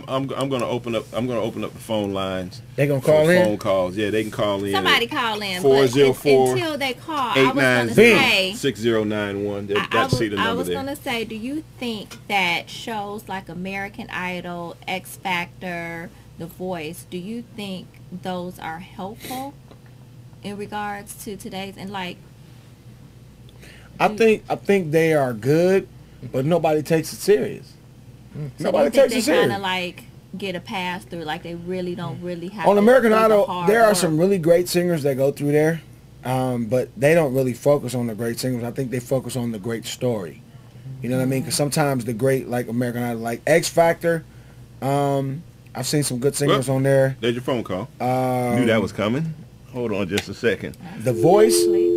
I'm gonna open up. I'm gonna open up the phone lines. They gonna for call in? phone calls. Yeah, they can call in. Somebody call in. 404 but until they call, I was gonna 890 say. 6091. That seat I number was there. gonna say, do you think that shows like American Idol, X Factor, The Voice, do you think those are helpful in regards to today's and like? I think they are good, but nobody takes it serious. Nobody takes it They kind serious. of like get a pass through, like they really don't really have. On to American do the Idol, hard there are work. some really great singers that go through there, but they don't really focus on the great singers. I think they focus on the great story. You know what I mean? Because sometimes the great, like American Idol, like X Factor, I've seen some good singers on there. There's your phone call. Knew that was coming. Hold on just a second. The Voice,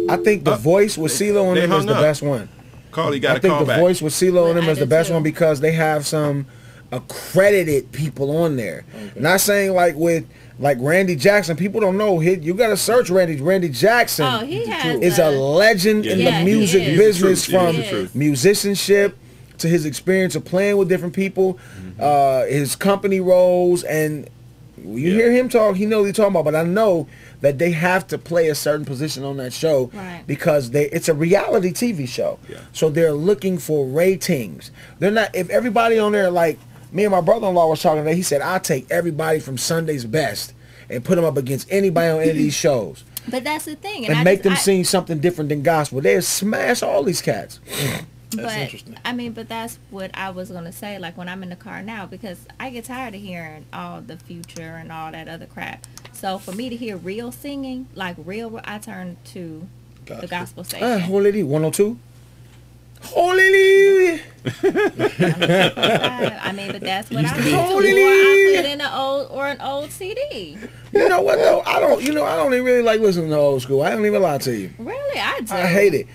I think The Voice with CeeLo and they them is hung the up. best one. Call. You I got to think call The back. Voice with CeeLo and them I is the do best too. one because they have some accredited people on there. Not saying like with like Randy Jackson. People don't know. You got to search Randy Jackson. Oh, he has is a legend in Yeah, the he music is. He's the business, truth. Yeah, from he's the truth. musicianship to his experience of playing with different people, his company roles, and you hear him talk, he knows what he's talking about. But I know that they have to play a certain position on that show Right. because it's a reality TV show. Yeah. So they're looking for ratings. They're not, if everybody on there, like me and my brother-in-law was talking today, he said, I'll take everybody from Sunday's Best and put them up against anybody on any of these shows But that's the thing, and I make just- them I- sing something different than gospel. They'll smash all these cats. That's but, interesting. I mean, but that's what I was gonna say. Like when I'm in the car now, because I get tired of hearing all the Future and all that other crap. So for me to hear real singing, like real, I turn to the gospel station. Holy 102. Holy. I mean, but that's what I listen to. Or Holy. I put in an old CD. You know what though? I don't even really like listening to old school. I don't even lie to you. Really, I do. I hate it.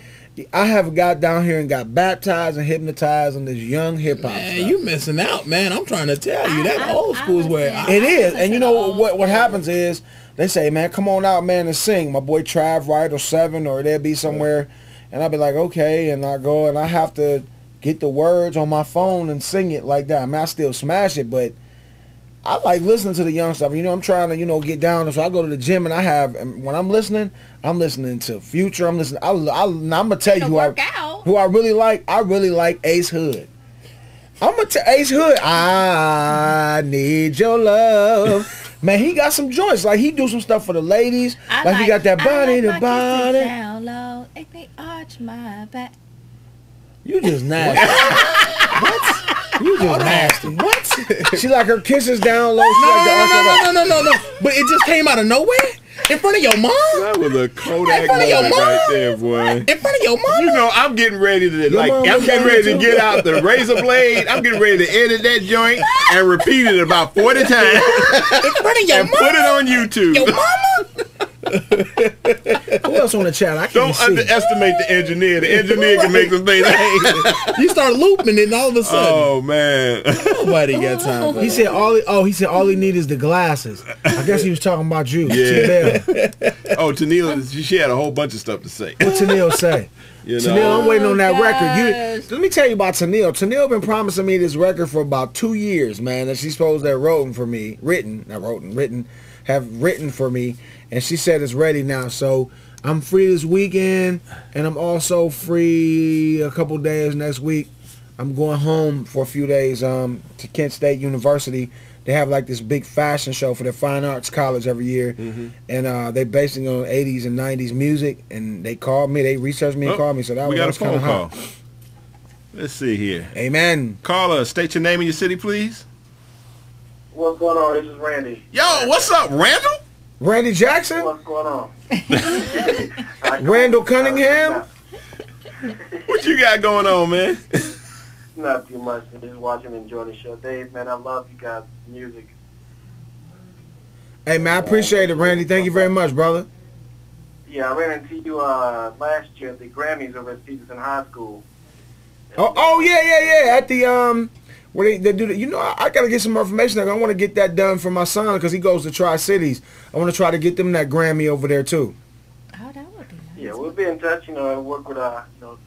I have got down here and got baptized and hypnotized on this young hip hop Man, stuff. you missing out, man. I'm trying to tell you that I- old I school is where listen. It is, listen and you to know old what school. happens is they say, man, come on out, man, and sing. My boy Trav Wright or Seven, or they'll be somewhere, and I'll be like, okay, and I go and I have to get the words on my phone and sing it like that. I mean, I still smash it, but I like listening to the young stuff. You know, I'm trying to, get down. So I go to the gym and and when I'm listening to Future. I'm listening. I'm gonna tell you To work out. who I really like. I really like Ace Hood. I'm gonna tell Ace Hood. I need your love. Man, he got some joints. Like he do some stuff for the ladies. I He got that body to my kisses body. down low. Make me arch my back. You just nasty. What? You just nasty. What? She like her kisses down low. She like the No. But it just came out of nowhere in front of your mom. That was a Kodak In front of your moment mom? right there, boy. In front of your mom. You know, I'm getting ready to mom I'm was getting down ready there to too? get out the razor blade. I'm getting ready to edit that joint and repeat it about 40 times in front of your and mom. put it on YouTube. Your mama. Who else on the chat? I can't Don't see. underestimate the engineer. The engineer can make some things. You start looping it, and all of a sudden, Oh man. nobody got time for He that. said all he needs is the glasses. I guess he was talking about you. Yeah. T-Bell. Oh, Tennille, she had a whole bunch of stuff to say. What Tennille say? You Tennille, know. I'm waiting on that record. gosh. Let me tell you about Tennille. Tennille been promising me this record for about 2 years, man. That she's supposed to have written for me, have written for me, and she said it's ready now. So I'm free this weekend, and I'm also free a couple days next week. I'm going home for a few days to Kent State University. They have like this big fashion show for their fine arts college every year, and they basing it on 80s and 90s music. And they called me, they researched me and called me. So that we got a was kind phone of call. hot. Let's see here. Amen. Caller, state your name and your city, please. What's going on? This is Randy. Yo, what's up, Randall? Randy Jackson, What's going on? Randall Cunningham. What you got going on, man? Not too much. Just watching and enjoying the show. Dave, man, I love you guys' music. Hey man, I appreciate it, Randy. Thank you very much, brother. Yeah, I ran into you last year at the Grammys over at Stevenson High School. Oh yeah. At the where they do the, you know, I gotta get some more information. I want to get that done for my son because he goes to Tri-Cities. I want to try to get them that Grammy over there too. Oh, that would be nice. Yeah, we'll be in touch. You know, I work with the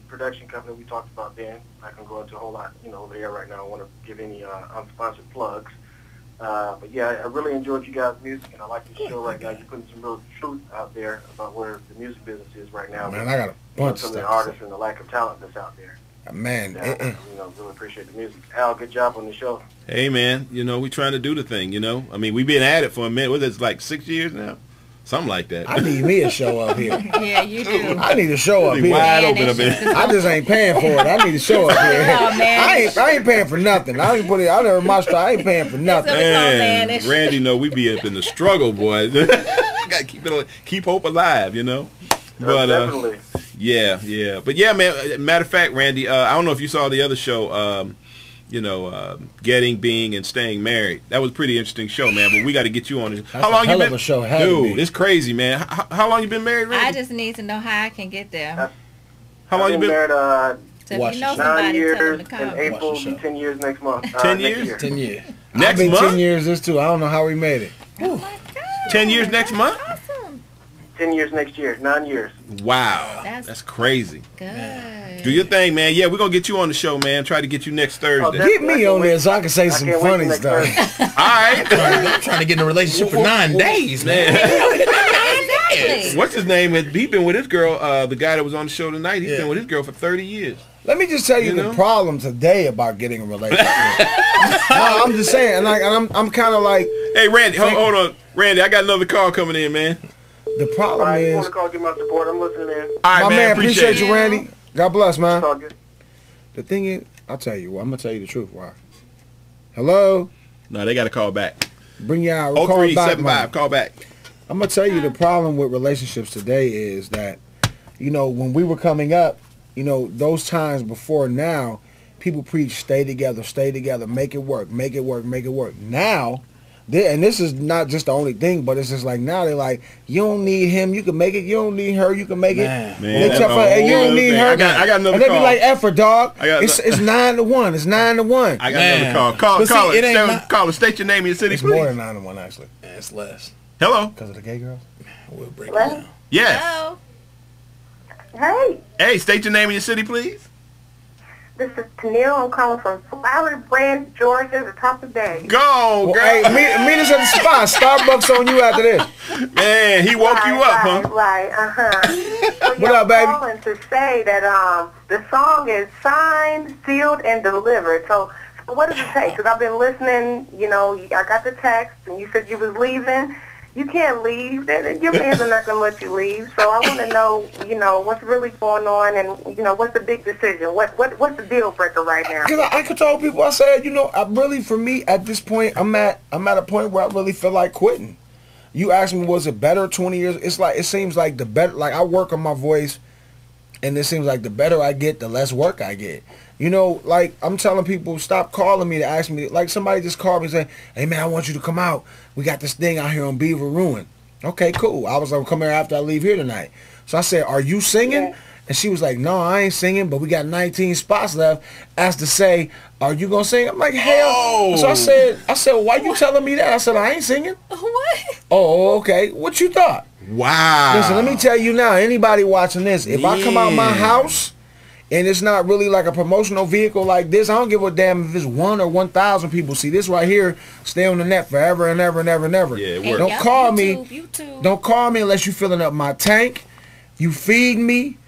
production company we talked about then. I can go into a whole lot, over there right now. I don't want to give any unsponsored plugs. But yeah, I really enjoyed you guys' music, and I like the show right now. You're putting some real truth out there about where the music business is right now. Man, I got a bunch some of of the stuff. artists and the lack of talent that's out there. Man, Yeah, really appreciate the music. Al, good job on the show. Hey, man, we trying to do the thing, I mean, we've been at it for a minute. What is it, like 6 years now? Something like that. I need me a show up here. Yeah, you do. I need a show up Be here. wide Man, open up that in. shit I just ain't paying for it. I need a show up here. Oh, man. I ain't paying for nothing. I ain't put it. I never my stride. I ain't paying for nothing. Man, man, it's- Randy, we be up in the struggle, boy. Got to keep hope alive, But Definitely. yeah. But yeah, man. Matter of fact, Randy, I don't know if you saw the other show, Getting, Being, and Staying Married. That was a pretty interesting show, man. But we got to get you on it. That's a hell of a show. It had to Dude, be. it's crazy, man. How long you been married, Randy? I just need to know how I can get there. How long you I've been? married So Watch if you know the show. 9 somebody, tell years. them to In come. April, Watch the will be show. 10 years next month. 10 next years? year. 10 years. I've Next been 10 month? years this too. I don't know how we made it. Oh my God. 10 years next month? Awesome. 10 years next year. 9 years. Wow. That's- That's crazy. Good. Do your thing, man. Yeah, we're going to get you on the show, man. Try to get you next Thursday. Oh, Get me on there so I can say some can't wait funny till next stuff. All right. I'm trying to get in a relationship for 9 days, man. Exactly. What's his name? He been with his girl, the guy that was on the show tonight. He's Yeah. been with his girl for 30 years. Let me just tell you, You the know? problem today about getting a relationship. No, I'm just saying, I'm kind of like, Hey, Randy, hold on. Randy, I got another call coming in, man. the All problem right, you is, want to call, give my support. I'm listening in. All right, my man, appreciate it. you, Randy. God bless, man. It's all good. The thing is, I'll tell you what, I'm going to tell you the truth. Why? Hello? No, they got to call back. Bring you out. We'll call back, 0375, man. call back. I'm going to tell you the problem with relationships today is that, when we were coming up, those times before now, people preach stay together, make it work. Now, and this is not just the only thing, but it's just like now they're like, you don't need him, you can make it. You don't need her, you can make it. Man. Man, They that's tell a her, hey, you whole don't other need thing. her. I got another and they be call. like, effort, dog. I got It's 9-1. It's 9-1. I got Man. another call. Call But see, it. it ain't Call it. State your name and your city, It's please. more than 9-1, actually. It's less. Hello. Because of the gay girls. We'll break it Hello? down. Yes. Hello. Hey, Hey, state your name and your city, please. this is Tennille. I'm calling from Flowery Branch, Georgia, the top of the day. Go, Well, girl. hey, meet us at the spot. Starbucks on you after this. Man, he woke you up, huh? Right, So What up, baby? I'm calling to say that the song is signed, sealed, and delivered. So what does it take? Because I've been listening, I got the text, and you said you was leaving. You can't leave. Your fans are not going to let you leave. So I want to know, what's really going on, and, what's the big decision? What's the deal breaker right now? Because I could tell people, I said, I really, for me, at this point, I'm at a point where I really feel like quitting. You asked me, was it better 20 years? It seems like the better, like I work on my voice, and it seems like the better I get, the less work I get. Like I'm telling people, stop calling me to ask me. Like somebody just called me and said, hey man, I want you to come out. We got this thing out here on Beaver Ruin. Okay, cool. I was like, come here after I leave here tonight. So I said, are you singing? Yeah. And she was like, no, I ain't singing, but we got 19 spots left. Asked to say, are you going to sing? I'm like, hell. Oh. So I said, why you telling me that? I said, I ain't singing. What? Oh, okay. What you thought? Wow. Listen, let me tell you now, anybody watching this, if I come out my house and it's not really like a promotional vehicle like this, I don't give a damn if it's 1 or 1,000 people see this right here, stay on the net forever and ever and ever and ever. Yeah, it Hey, works. Don't yep, call YouTube. me. Don't call me unless you filling up my tank. You feed me.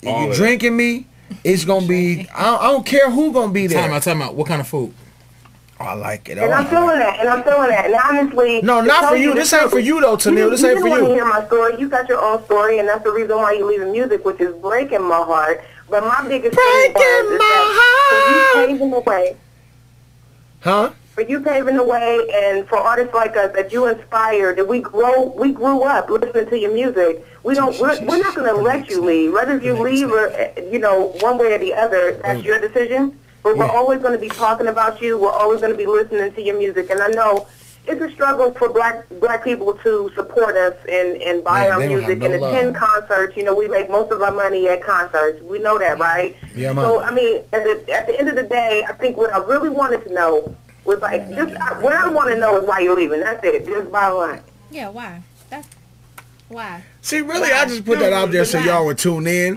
If All you of drinking me, it's gonna be. I don't care who gonna be there. Time out. What kind of food? Oh, I like it. And I'm feeling that. And honestly, No, to not tell for you. This ain't for you though, Tanil. This ain't for You didn't want to you. hear my story. You got your own story, and that's the reason why you're leaving music, which is breaking my heart. But my biggest thing was is that for you paving the way, Huh? for you paving the way, and for artists like us that you inspired, that we grew up listening to your music. We're not going to let you leave. Whether you leave or one way or the other, that's your decision. But we're always going to be talking about you. We're always going to be listening to your music. And I know it's a struggle for black people to support us and buy our they don't music have and no attend love. concerts. We make most of our money at concerts. We know that, right? Yeah, man. So, I mean, at the end of the day, I think what I really wanted to know was what I want to know is why you're leaving. That's it. Just bottom line. Yeah, why? That's why. See, really, I just put that out there so y'all would tune in.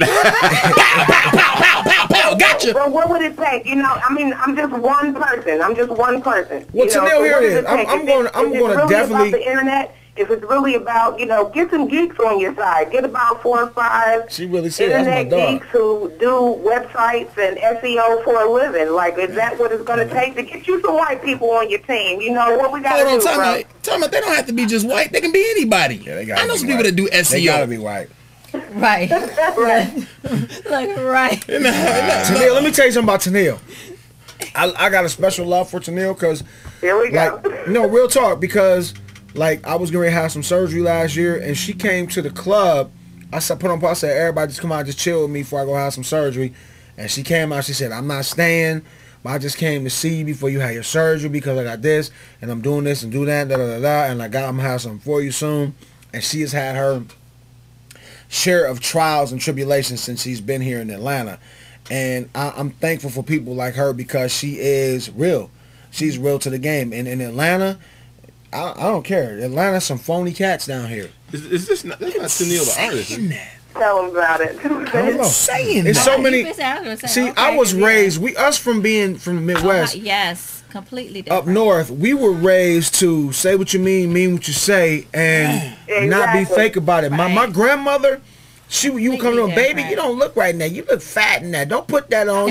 Gotcha. Well, what would it take? I'm just one person. Well, Tanil, here it is. I'm gonna really definitely. about the internet, if it's really about, get some geeks on your side. Get about 4 or 5 She really said that's my internet dog. geeks who do websites and SEO for a living. Like, is that what it's going to take to get you some white people on your team? What we got to Hold do, on, bro? time out. They don't have to be just white. They can be anybody. Yeah, they gotta I know be some people white. that do SEO. They gotta be white. Right. Right. Like, right. Tanil, let me tell you something about Tanil. I got a special love for Tanil because, Here we go. real talk, because I was going to have some surgery last year and she came to the club. I said, everybody just come out, just chill with me before I go have some surgery. And she came out, she said, I'm not staying, but I just came to see you before you had your surgery because I got this and I'm doing this and do that, and I'm going to have something for you soon. And she has had her share of trials and tribulations since she's been here in Atlanta. And I'm thankful for people like her because she is real. She's real to the game. And in Atlanta, I don't care. Atlanta's some phony cats down here. Is this not, that's not Tanil the artist? is it? Tell them about it. I don't know. Saying It's that. so many. You said, I was gonna say, See, okay, I was yeah. raised. Us from being from the Midwest, Yes, completely different. up north, we were raised to say what you mean what you say, and not be Exactly. fake about it. My Right. grandmother, you would come to a baby, different. you don't look right now. You look fat in that. Don't put that on,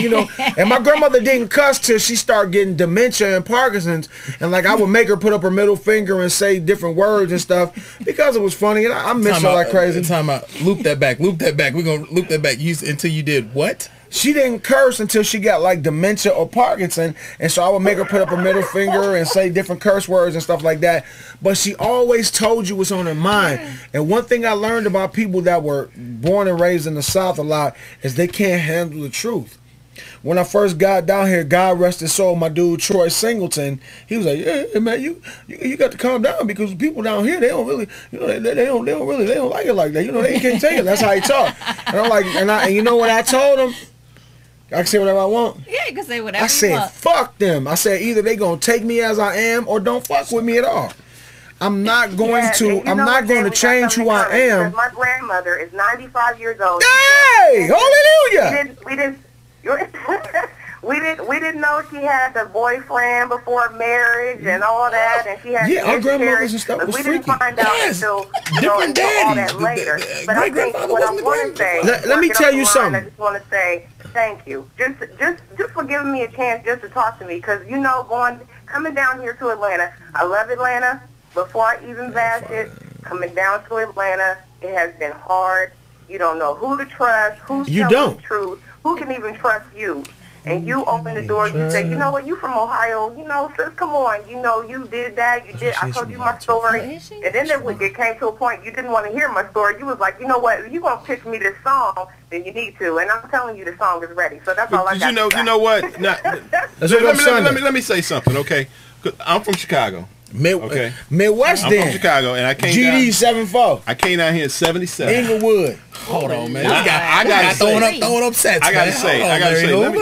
And my grandmother didn't cuss till she started getting dementia and Parkinson's, and I would make her put up her middle finger and say different words and stuff because it was funny, and I miss her like crazy. Time out. Loop that back. We're gonna loop that back. Until you did what? She didn't curse until she got dementia or Parkinson, and so I would make her put up her middle finger and say different curse words and stuff like that. But she always told you what's on her mind. And one thing I learned about people that were born and raised in the South a lot is they can't handle the truth. When I first got down here, God rest his soul, my dude Troy Singleton, he was like, "Yeah, man, you got to calm down because people down here they don't really, they don't like it like that. They can't take it." That's how he talk. And I'm like, and you know what I told him? I can say whatever I want. Yeah, you can say whatever I you said, want. fuck them. I said, either they gonna take me as I am or don't fuck with me at all. I'm not going I'm not going to change who I am. My grandmother is 95 years old. Hey, hallelujah. We didn't know she had a boyfriend before marriage and all that, and she had Yeah, our grandmothers and stuff but was we didn't freaky. find out Yes, until different all daddies. that later. But I think Great-grandfather what I wasn't want to say, Let me working tell up you the line, something. I just want to say thank you, just for giving me a chance just to talk to me, because coming down here to Atlanta, I love Atlanta. Before I even bash it, coming down to Atlanta, it has been hard. You don't know who to trust, who's telling the truth, who can even trust you. And you open the door, you say, you know what, you from Ohio, sis, come on, you did that, you did, I told you my story. And then it came to a point you didn't want to hear my story. You was like, you know what, if you're going to pitch me this song, then you need to. And I'm telling you the song is ready. So that's all I got to say. You know what? Let me say something, okay? 'Cause I'm from Chicago. Okay. Midwest I'm then. from Chicago, and I came GD down. 74. I came down here in '77. Inglewood. Hold on, man. I gotta say, throwing up sets. I gotta say, let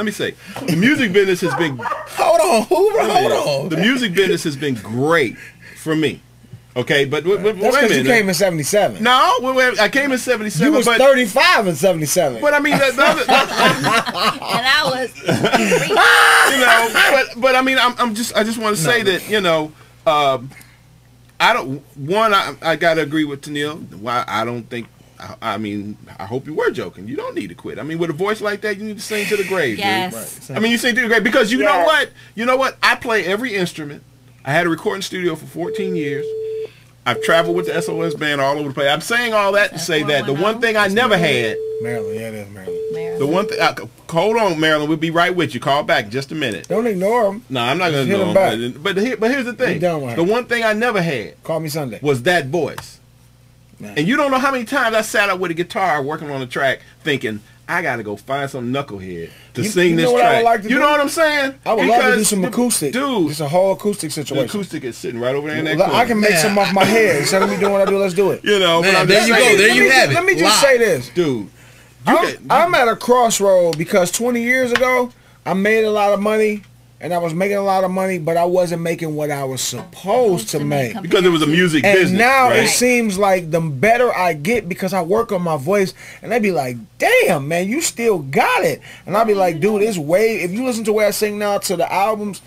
me say, the music business has been. Hold on, Hoover. Hold on. The music business has been great for me. Okay, but wait a That's minute. because you came in 77. No, I came in '77. You was 35 in 77. But I mean, And I was, but I mean, I just want to say that I gotta agree with Tennille. Why I don't think. I mean, I hope you were joking. You don't need to quit. I mean, with a voice like that, you need to sing to the grave, yes. dude. I mean, you sing to the grave because you know what? You know what? I play every instrument. I had a recording studio for 14 years. I've traveled with the SOS band all over the place. I'm saying all that to say that the one thing I never had. Maryland, yeah, it is Maryland. The one thing. Hold on, Maryland. We'll be right with you. Call back in just a minute. Don't ignore them. No, I'm not going to ignore them. But here's the thing. The one thing I never had. Call me Sunday. Was that voice. Man. And you don't know how many times I sat up with a guitar working on a track thinking, I got to go find some knucklehead to sing this track. You know what I'm saying? I would love to do some acoustic. Dude. It's a whole acoustic situation. The acoustic is sitting right over there in that corner. I can make some off my head. Instead of me doing what I do, let's do it. You know, man, there you go. There you have it. Let me just say this. Dude. I'm at a crossroad because 20 years ago, I made a lot of money. And I was making a lot of money, but I wasn't making what I was supposed to make. Because it was a music business. And now right? it seems like the better I get because I work on my voice, and they be like, damn, man, you still got it. And I'll be like, dude, it's way, if you listen to where I sing now to the albums,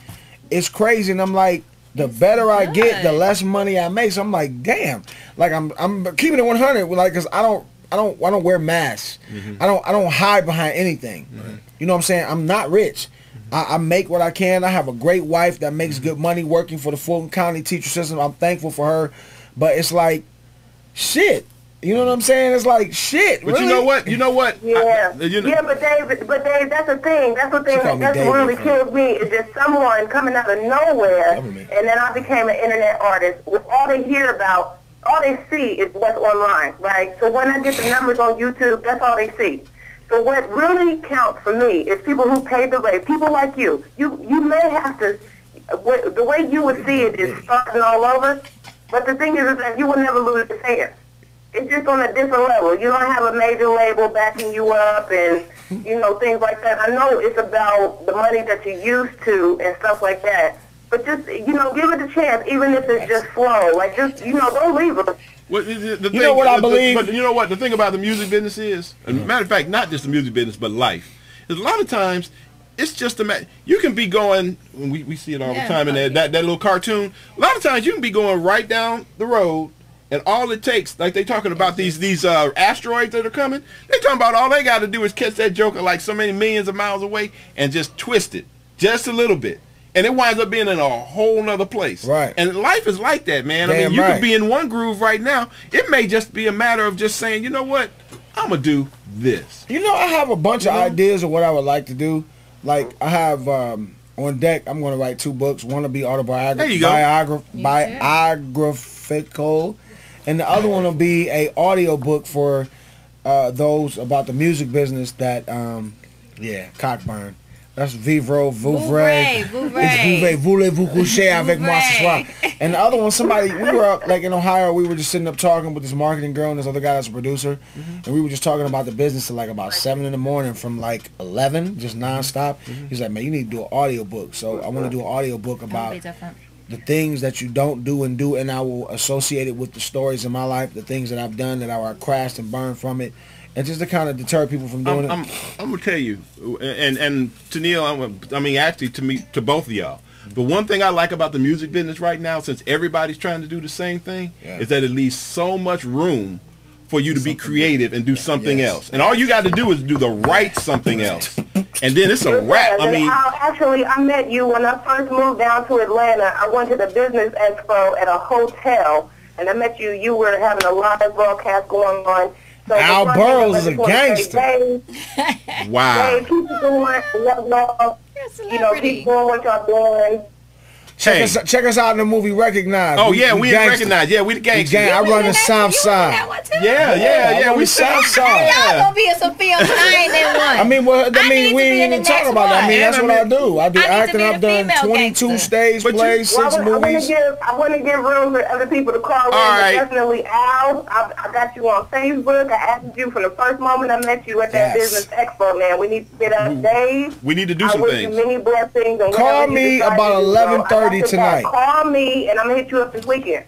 it's crazy. And I'm like, the better I get, the less money I make. So I'm like, damn. Like I'm keeping it 100, like, cause I don't wear masks. I don't hide behind anything. You know what I'm saying? I'm not rich. I make what I can. I have a great wife that makes good money working for the Fulton County teacher system. I'm thankful for her. But it's like, shit. You know what I'm saying? It's like, shit. But really? you know what? Yeah. But Dave, that's the thing. That's the thing that really kills me is just someone coming out of nowhere, and then I became an internet artist. With all they hear about, all they see is what's online, right? So when I get the numbers on YouTube, that's all they see. So what really counts for me is people who pay the way. People like you. You may have to, the way you would see it is starting all over, but the thing is that you will never lose your fans. It's just on a different level. You don't have a major label backing you up and, things like that. I know it's about the money that you're used to and stuff like that, but just, give it a chance, even if it's just slow. Like, just, don't leave us. Well, I believe? But you know what? The thing about the music business is, matter of fact, not just the music business, but life. Is a lot of times, it's just you can be going, we see it all the time in that little cartoon. A lot of times, you can be going right down the road, and all it takes, like they talking about these asteroids that are coming, they talking about all they got to do is catch that joker like so many millions of miles away and just twist it just a little bit. And it winds up being in a whole nother place. Right. And life is like that, man. I mean, you could be in one groove right now. It may just be a matter of just saying, you know what? I'm going to do this. I have a bunch of ideas of what I would like to do. Like, I have on deck, I'm going to write 2 books. One will be biographical. And the other one will be a audio book for those about the music business that, cockburn. That's vivre, voulez-vous coucher avec moi ce soir. And the other one, we were up, like in Ohio, we were just sitting up talking with this marketing girl and this other guy that's a producer. And we were just talking about the business till like about 7 in the morning from like 11, just nonstop. He's like, man, you need to do an audio book. So I want to do an audio book about the things that you don't do, and I will associate it with the stories in my life, the things that I've done that I crashed and burned from it. And just to kind of deter people from doing it. I'm going to tell you, and Tennille, actually to both of y'all, the one thing I like about the music business right now, since everybody's trying to do the same thing, is that it leaves so much room for you to be creative and do something else. And all you got to do is do the right something else. And then it's a wrap. I met you when I first moved down to Atlanta. I went to the business expo at a hotel, and I met you. You were having a live broadcast going on. So Al Burroughs is a gangster. Wow. Dave, keep doing love. Keep doing what y'all doing. Check us out in the movie Recognize. Oh, yeah, we Recognize. Yeah, we the gangsters. I run the South Side. Yeah, we South Side. Y'all gonna be in some films. I ain't in one. I mean, we ain't even talk about that. I mean, that's what I do. I do I need to acting. be I've the done female 22 gangster. stage plays, 6 movies. I want to give room for other people to call in. right. Definitely Al. I got you on Facebook. I asked you from the first moment I met you at that Business Expo, man. We need to get up Dave. We need to do some I wish things. you many blessings. And Call me about 11:30 tonight. Call me, and I'm going to hit you up this weekend.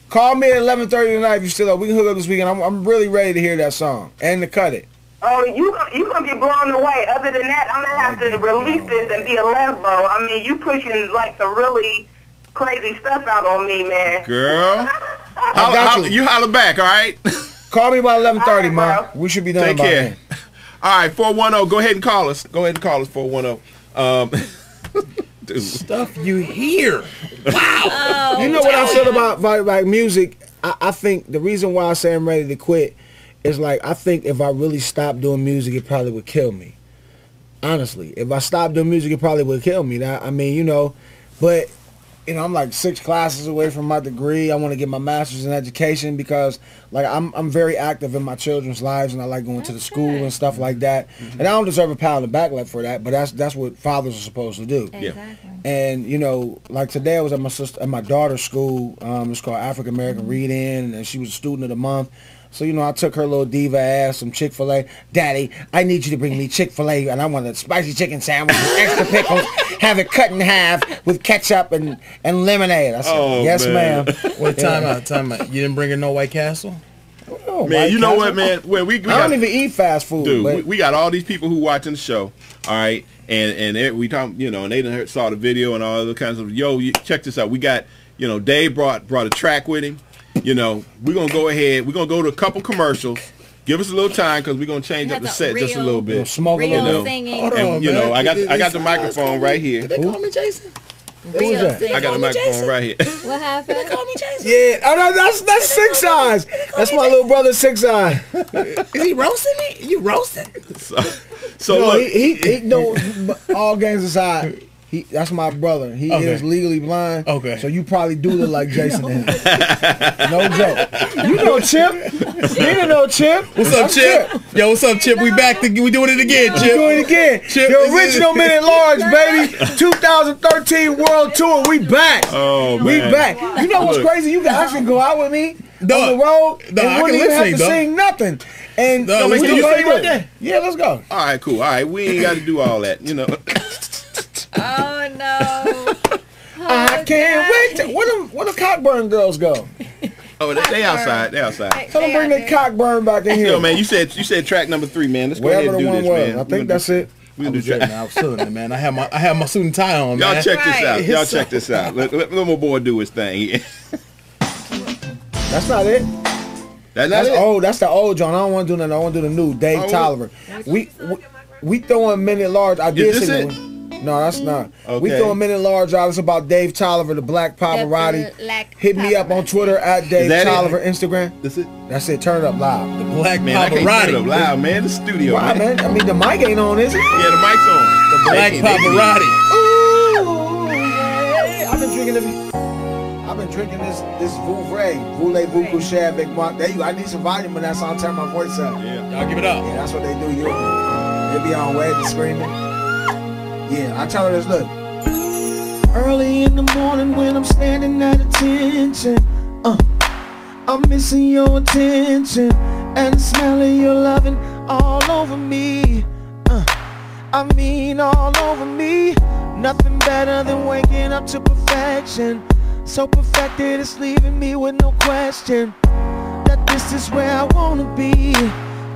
Call me at 11:30 tonight if you're still up. We can hook up this weekend. I'm really ready to hear that song and to cut it. Oh, you gonna be blown away. Other than that, I'm gonna have to release this and be a lesbo. I mean, you pushing like some really crazy stuff out on me, man. Girl, you holler back, all right? Call me about 11:30, man. bro. We should be done. Take by care. then. All right, 410. Go ahead and call us. 410. Dude. Stuff you hear. Oh, You know what I said about music? I think the reason why I say I'm ready to quit is like I think if I really stopped doing music, it probably would kill me. Honestly, if I stopped doing music, it probably would kill me. I mean, but I'm like 6 classes away from my degree. I want to get my master's in education because like I'm very active in my children's lives and I like going to the school and stuff like that. And I don't deserve a pat on the back for that, but that's what fathers are supposed to do. Exactly. And like today I was at my daughter's school. It's called African American Read-In, and she was a student of the month. So I took her little diva ass some Chick-fil-A. Daddy, I need you to bring me Chick-fil-A, and I want a spicy chicken sandwich with extra pickles. Have it cut in half with ketchup and lemonade. I said, yes, ma'am. Wait, time out. You didn't bring her no White Castle? Oh, Man, you know what, man? Well, we I don't even eat fast food. Dude, but we got all these people who watching the show, all right, and we talk, and they saw the video and all other kinds of. Check this out. We got, Dave brought a track with him. We're gonna go ahead. We're gonna go to a couple commercials. Give us a little time because we're gonna change up the set just a little bit. Smoke a little Real bit. singing. Hold on, And man. I got the microphone right here. Did they call me Jason? Real that? singing. I got the microphone right here. What happened? Call me Jason. Yeah, that's 6 eyes. That's my little brother 6 eye. Is he roasting me? You roasting? So No, look, he no. All games aside, that's my brother. He is legally blind. Okay. So you probably do look like Jason to him. No joke. You know Chip. You don't know Chip. What's up, Chip? Yo, what's up, Chip? We back. We doing it again, We Chip. doing it again. Chip, The original Men at Large, baby. 2013 World Tour. We back. Oh, We man. back. You know what's Look. crazy? You guys can go out with me on Dog. the road Dog, I and wouldn't can even have lip to sync, sing nothing. And Dog, we can can you go sing right through it. there? Yeah, let's go. all right, cool. All right, we ain't got to do all that. Oh no. I can't wait. Where the Cockburn girls go? Oh, they outside. They outside. Tell them bring the Cockburn back in here. Yo, man, you said track number 3, man. Let's go ahead Wherever and the do one this, was. man. I think that's it. We gonna do track. I was feeling it, man. I had my suit and tie on, Y'all man. check this Right. out. Y'all check this out. Let my boy do his thing. That's not it. That's not That's it. old. That's the old John. I don't want to do nothing. I want to do the new Dave Oh. Tolliver. We throwing Men at Large. I did this sing it? the one. No, that's not. We Okay. throwing Men at Large out. It's about Dave Tolliver, the Black Paparazzi. Hit me up on Twitter at Dave that it? Tolliver, Instagram. That's it. That's it. Turn it up loud. Black Man, I can't turn it up paparazzi. loud, man. The studio, Why, man. man? I mean, the mic ain't on, is it? Yeah, the mic's on. Black They- paparazzi. Ooh, yeah. I've been drinking this Voulez-vous Coucher avec moi. There you. I need some volume in that song. Turn my voice up. Yeah. Y'all give it up. Yeah, that's what they do. They be on wet and screaming. Yeah, I tell her this. Look. Early in the morning when I'm standing at attention, I'm missing your attention and the smell of your loving all over me. I mean all over me. Nothing better than waking up to perfection. So perfected it's leaving me with no question that this is where I wanna be.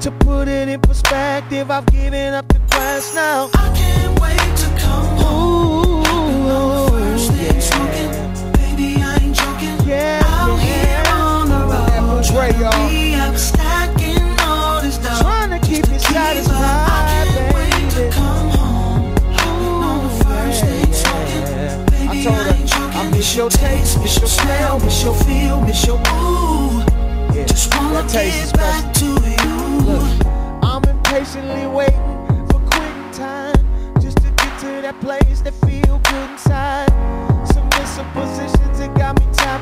To put it in perspective, I've given up the quest now. I can't wait to come home. First thing smoking, baby, I ain't joking. Yeah, Out here on the road, Pray, y'all. be up stacking all this dough. Trying to keep it I satisfied, can't wait to baby. come home. On the first thing smoking, baby, I told her, ain't joking. I miss your taste, miss your smell, miss your feel, miss your ooh. Yeah, Just wanna that taste is get back to you. Look, I'm impatiently waiting for quitting time, just to get to that place that feel good inside. Submissive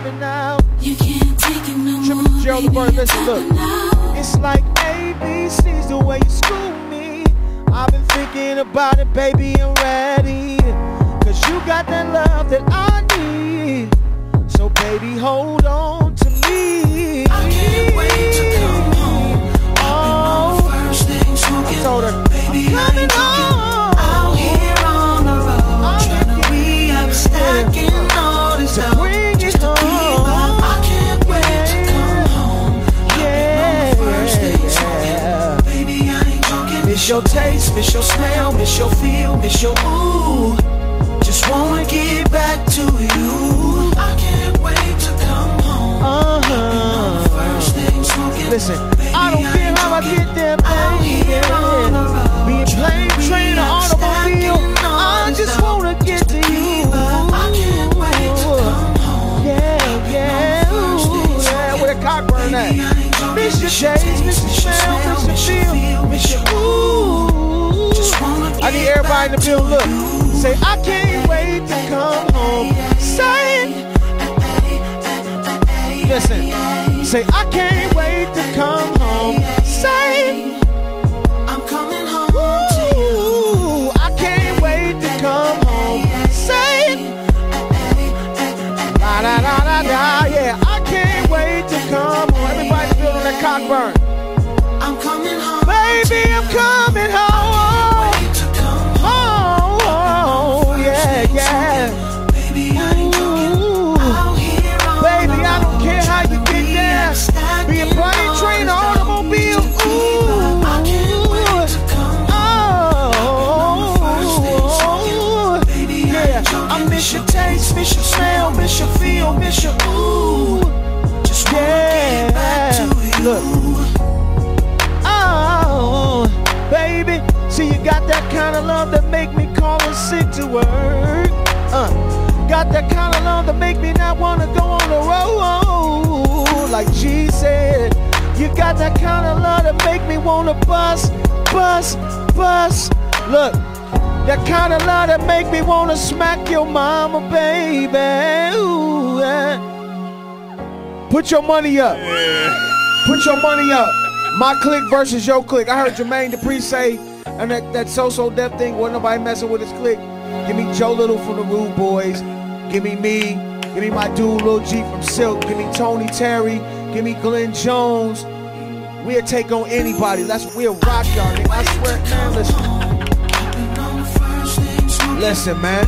tripping now. You can't take it no Tripping more. Gerald the Bird, listen, look. It's like ABC's the way you school me. I've been thinking about it, baby, I'm ready. Cause you got that love that I need. So baby, hold on to me. I can't wait to come home. Oh, First thing smoking. I told her, Baby, I'm coming home. out here on the road. Trying to re-up, stacking all this To dough. bring it Just to keep home. up. I can't wait to come home. Yeah, First thing smoking. Baby, I ain't joking. Miss your taste, miss your smell, miss your feel, miss your ooh. Just wanna get back to you. I can't wait to come home. First thing smoking. Listen, I don't care how I get there, baby. Be it plane, train, or automobile, I just wanna get to you. I can't wait to come home. Yeah, yeah, ooh, yeah, where the cock burn at? Miss your taste, miss your smell, miss your feel, miss your ooh. I need everybody in the building, look. Say, I can't wait to come home. Say it. Listen. Say, I can't wait to come home. Say it. I'm coming home to Ooh, I can't wait to come home. Say it. La da da da da. Yeah, I can't wait to come home. Everybody building that cock burn. I'm coming home. Baby, I'm coming home. Wait to come home. Oh, yeah, yeah. Baby, I ain't joking. Ooh. Out here on Baby, I don't care how you get there. Be a plane, train, or automobile. Ooh. I can't wait to come Oh, yeah. I miss your taste, miss your smell, miss your feel, miss your ooh. Just wanna get back to Yeah. you. Look. Oh, baby. See, you got that kind of love that make me call in sick to work. Got that kind of love that make me not want to go on the road. Like G said, you got that kind of love that make me want to bust. Look, that kind of love that make me want to smack your mama, baby. Ooh, yeah. Put your money up. Put your money up. My clique versus your clique. I heard Jermaine Dupri say, and that so deaf thing, wasn't nobody messing with his clique. Give me Joe Little from the Rude Boys. Give me Give me my dude Lil G from Silk. Give me Tony Terry. Give me Glenn Jones. We'll take on anybody. We'll rock y'all, nigga. I swear, man, listen, man.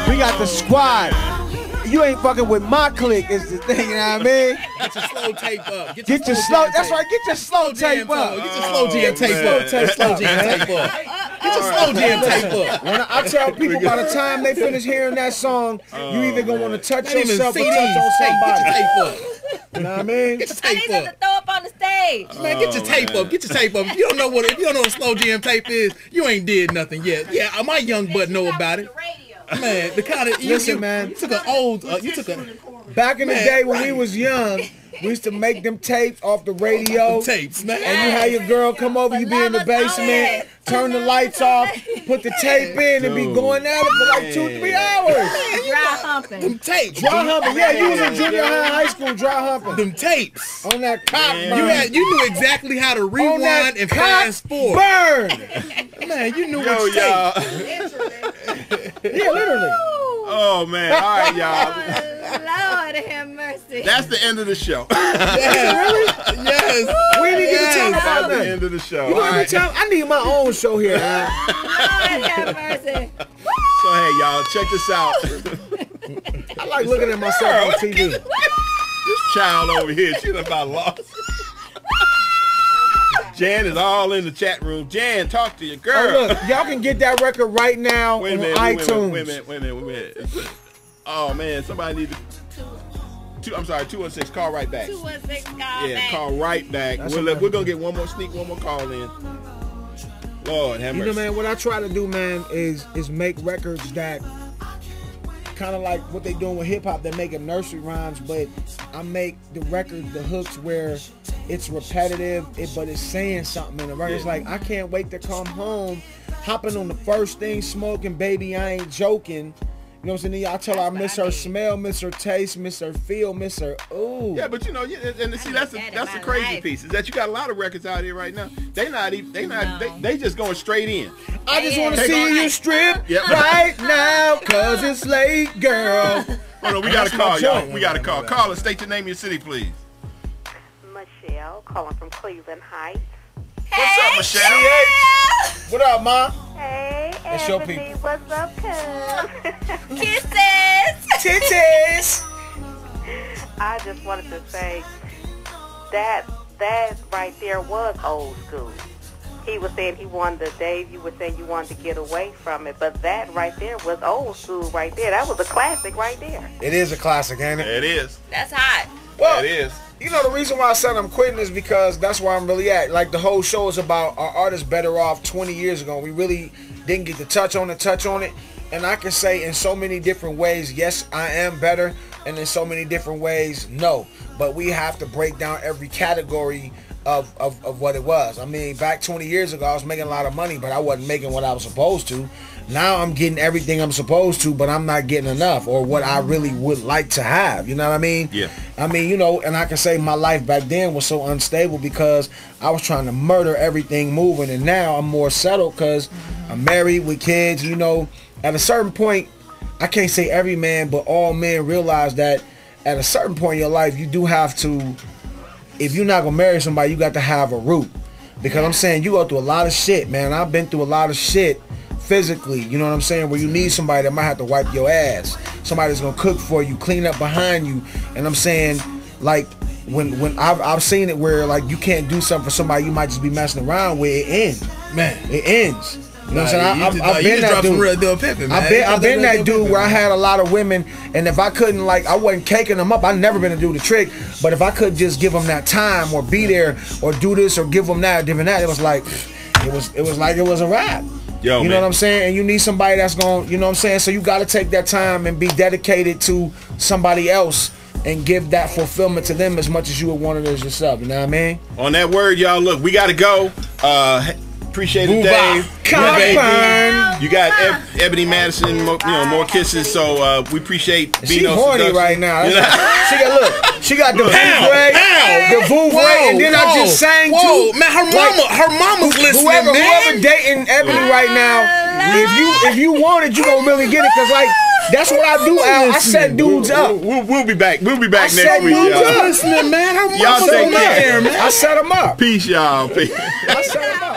We got the squad. You ain't fucking with my clique is the thing, you know what I mean? Get your slow tape up. Get your slow, that's right, get your slow tape up. Get your slow jam tape up. Slow jam tape up. Get your slow jam tape up. When I tell people by the time they finish hearing that song, you either gonna want to touch Not even yourself or CDs. touch on Get your somebody. tape up. You know what I mean? Get your I need tape them to up. throw up on the stage. Man, get your tape up. Get your tape up. If you don't know what slow jam tape is, you ain't did nothing yet. Yeah, my young butt know about it. Man, the kind of Listen, man. You took an old. Back in the Man, day when we right. was young, we used to make them tapes off the radio. Tapes, man. And you had your girl come over, you be in the basement, turn the lights off, put the tape in, and be going at it for like 2-3 hours. Dry humping. Them tapes. Dry humping, yeah, you was in junior high school, dry humping. Them tapes. On that cock burn. You knew exactly how to On rewind that and cock fast forward. burn. Man, you knew Yo, what y'all. Yeah, literally. Oh, man. All right, y'all. Lord have mercy. That's the end of the show. Yes. Yes. We didn't get to talk That's about the that. end of the show. You know All how many right. times? I need my own show here, man. Lord have mercy. So, hey, y'all, check this out. I like looking at myself on TV. This child over here, she's about lost. Jan is all in the chat room. Jan, talk to your girl. Oh, look, y'all can get that record right now Wait a on minute, iTunes. wait a minute. Oh, man, somebody need to... I'm sorry, 216, call right back. 216 call Yeah, back. call right back. We're going to get one more call in. Lord, have You mercy. know, man, what I try to do, man, is make records that kind of like what they doing with hip hop. They're making nursery rhymes, but I make the records, the hooks where it's repetitive, but it's saying something in the record. It's like, I can't wait to come home, hopping on the first thing, smoking, baby, I ain't joking. You know what I'm saying? I tell her I miss her smell, miss her taste, miss her feel, miss her ooh. Yeah, but you know, and see that's the crazy piece is that you got a lot of records out here right now. They just going straight in. I just want to see you strip right now, cause it's late, girl. Oh no, we got a call, y'all. We got a call. Caller, state your name and your city, please. Michelle, calling from Cleveland Heights. What's up, Michelle? What up, Ma? Hey, It's your Ebony, people. what's up, cuz? Kisses. Titties. I just wanted to say that right there was old school. He was saying he wanted to, Dave, you were saying you wanted to get away from it, but that right there was old school right there. That was a classic right there. It is a classic, ain't it? It is. That's hot. Well, It is. you know, the reason why I said I'm quitting is because that's where I'm really at. Like, the whole show is about our artists better off 20 years ago. We really didn't get to touch on it. And I can say in so many different ways, yes, I am better. And in so many different ways, no. But we have to break down every category of what it was. I mean, back 20 years ago, I was making a lot of money, but I wasn't making what I was supposed to. Now I'm getting everything I'm supposed to, but I'm not getting enough or what I really would like to have. You know what I mean? Yeah. I mean, you know, and I can say my life back then was so unstable because I was trying to murder everything moving, and now I'm more settled because I'm married with kids. You know, at a certain point, I can't say every man, but all men realize that at a certain point in your life, you do have to, if you're not going to marry somebody, you got to have a root. Because I'm saying you go through a lot of shit, man. I've been through a lot of shit physically, you know what I'm saying, where you need somebody that might have to wipe your ass, somebody that's gonna cook for you, clean up behind you. And I'm saying, like, when I've seen it where, like, you can't do something for somebody you might just be messing around with, it ends. Man, it ends. You know what I'm saying? I've been that dude. I've been that dude where I had a lot of women, and if I couldn't, like, I wasn't caking them up. I never been to do the trick, but if I could just give them that time or be there or do this or give them that, different that, it was like, it was like it was a wrap. Yo, you know what I'm saying? And you need somebody that's going, you know what I'm saying? So you got to take that time and be dedicated to somebody else and give that fulfillment to them as much as you would want it as yourself. You know what I mean? On that word, y'all, look, we got to go. Appreciate it, Dave. You got Ebony Madison, more kisses. So we appreciate She horny right now. She got the Vouvray, and then I just sang too. Man, her mama's listening, whoever dating Ebony right now, if you want it, you gonna really get it, cause like that's what I do. Al. I set dudes up. We'll be back. We'll be back next week, y'all. Listening, man. Her Y'all take care. I set them up. Peace, y'all. Peace. I set them up.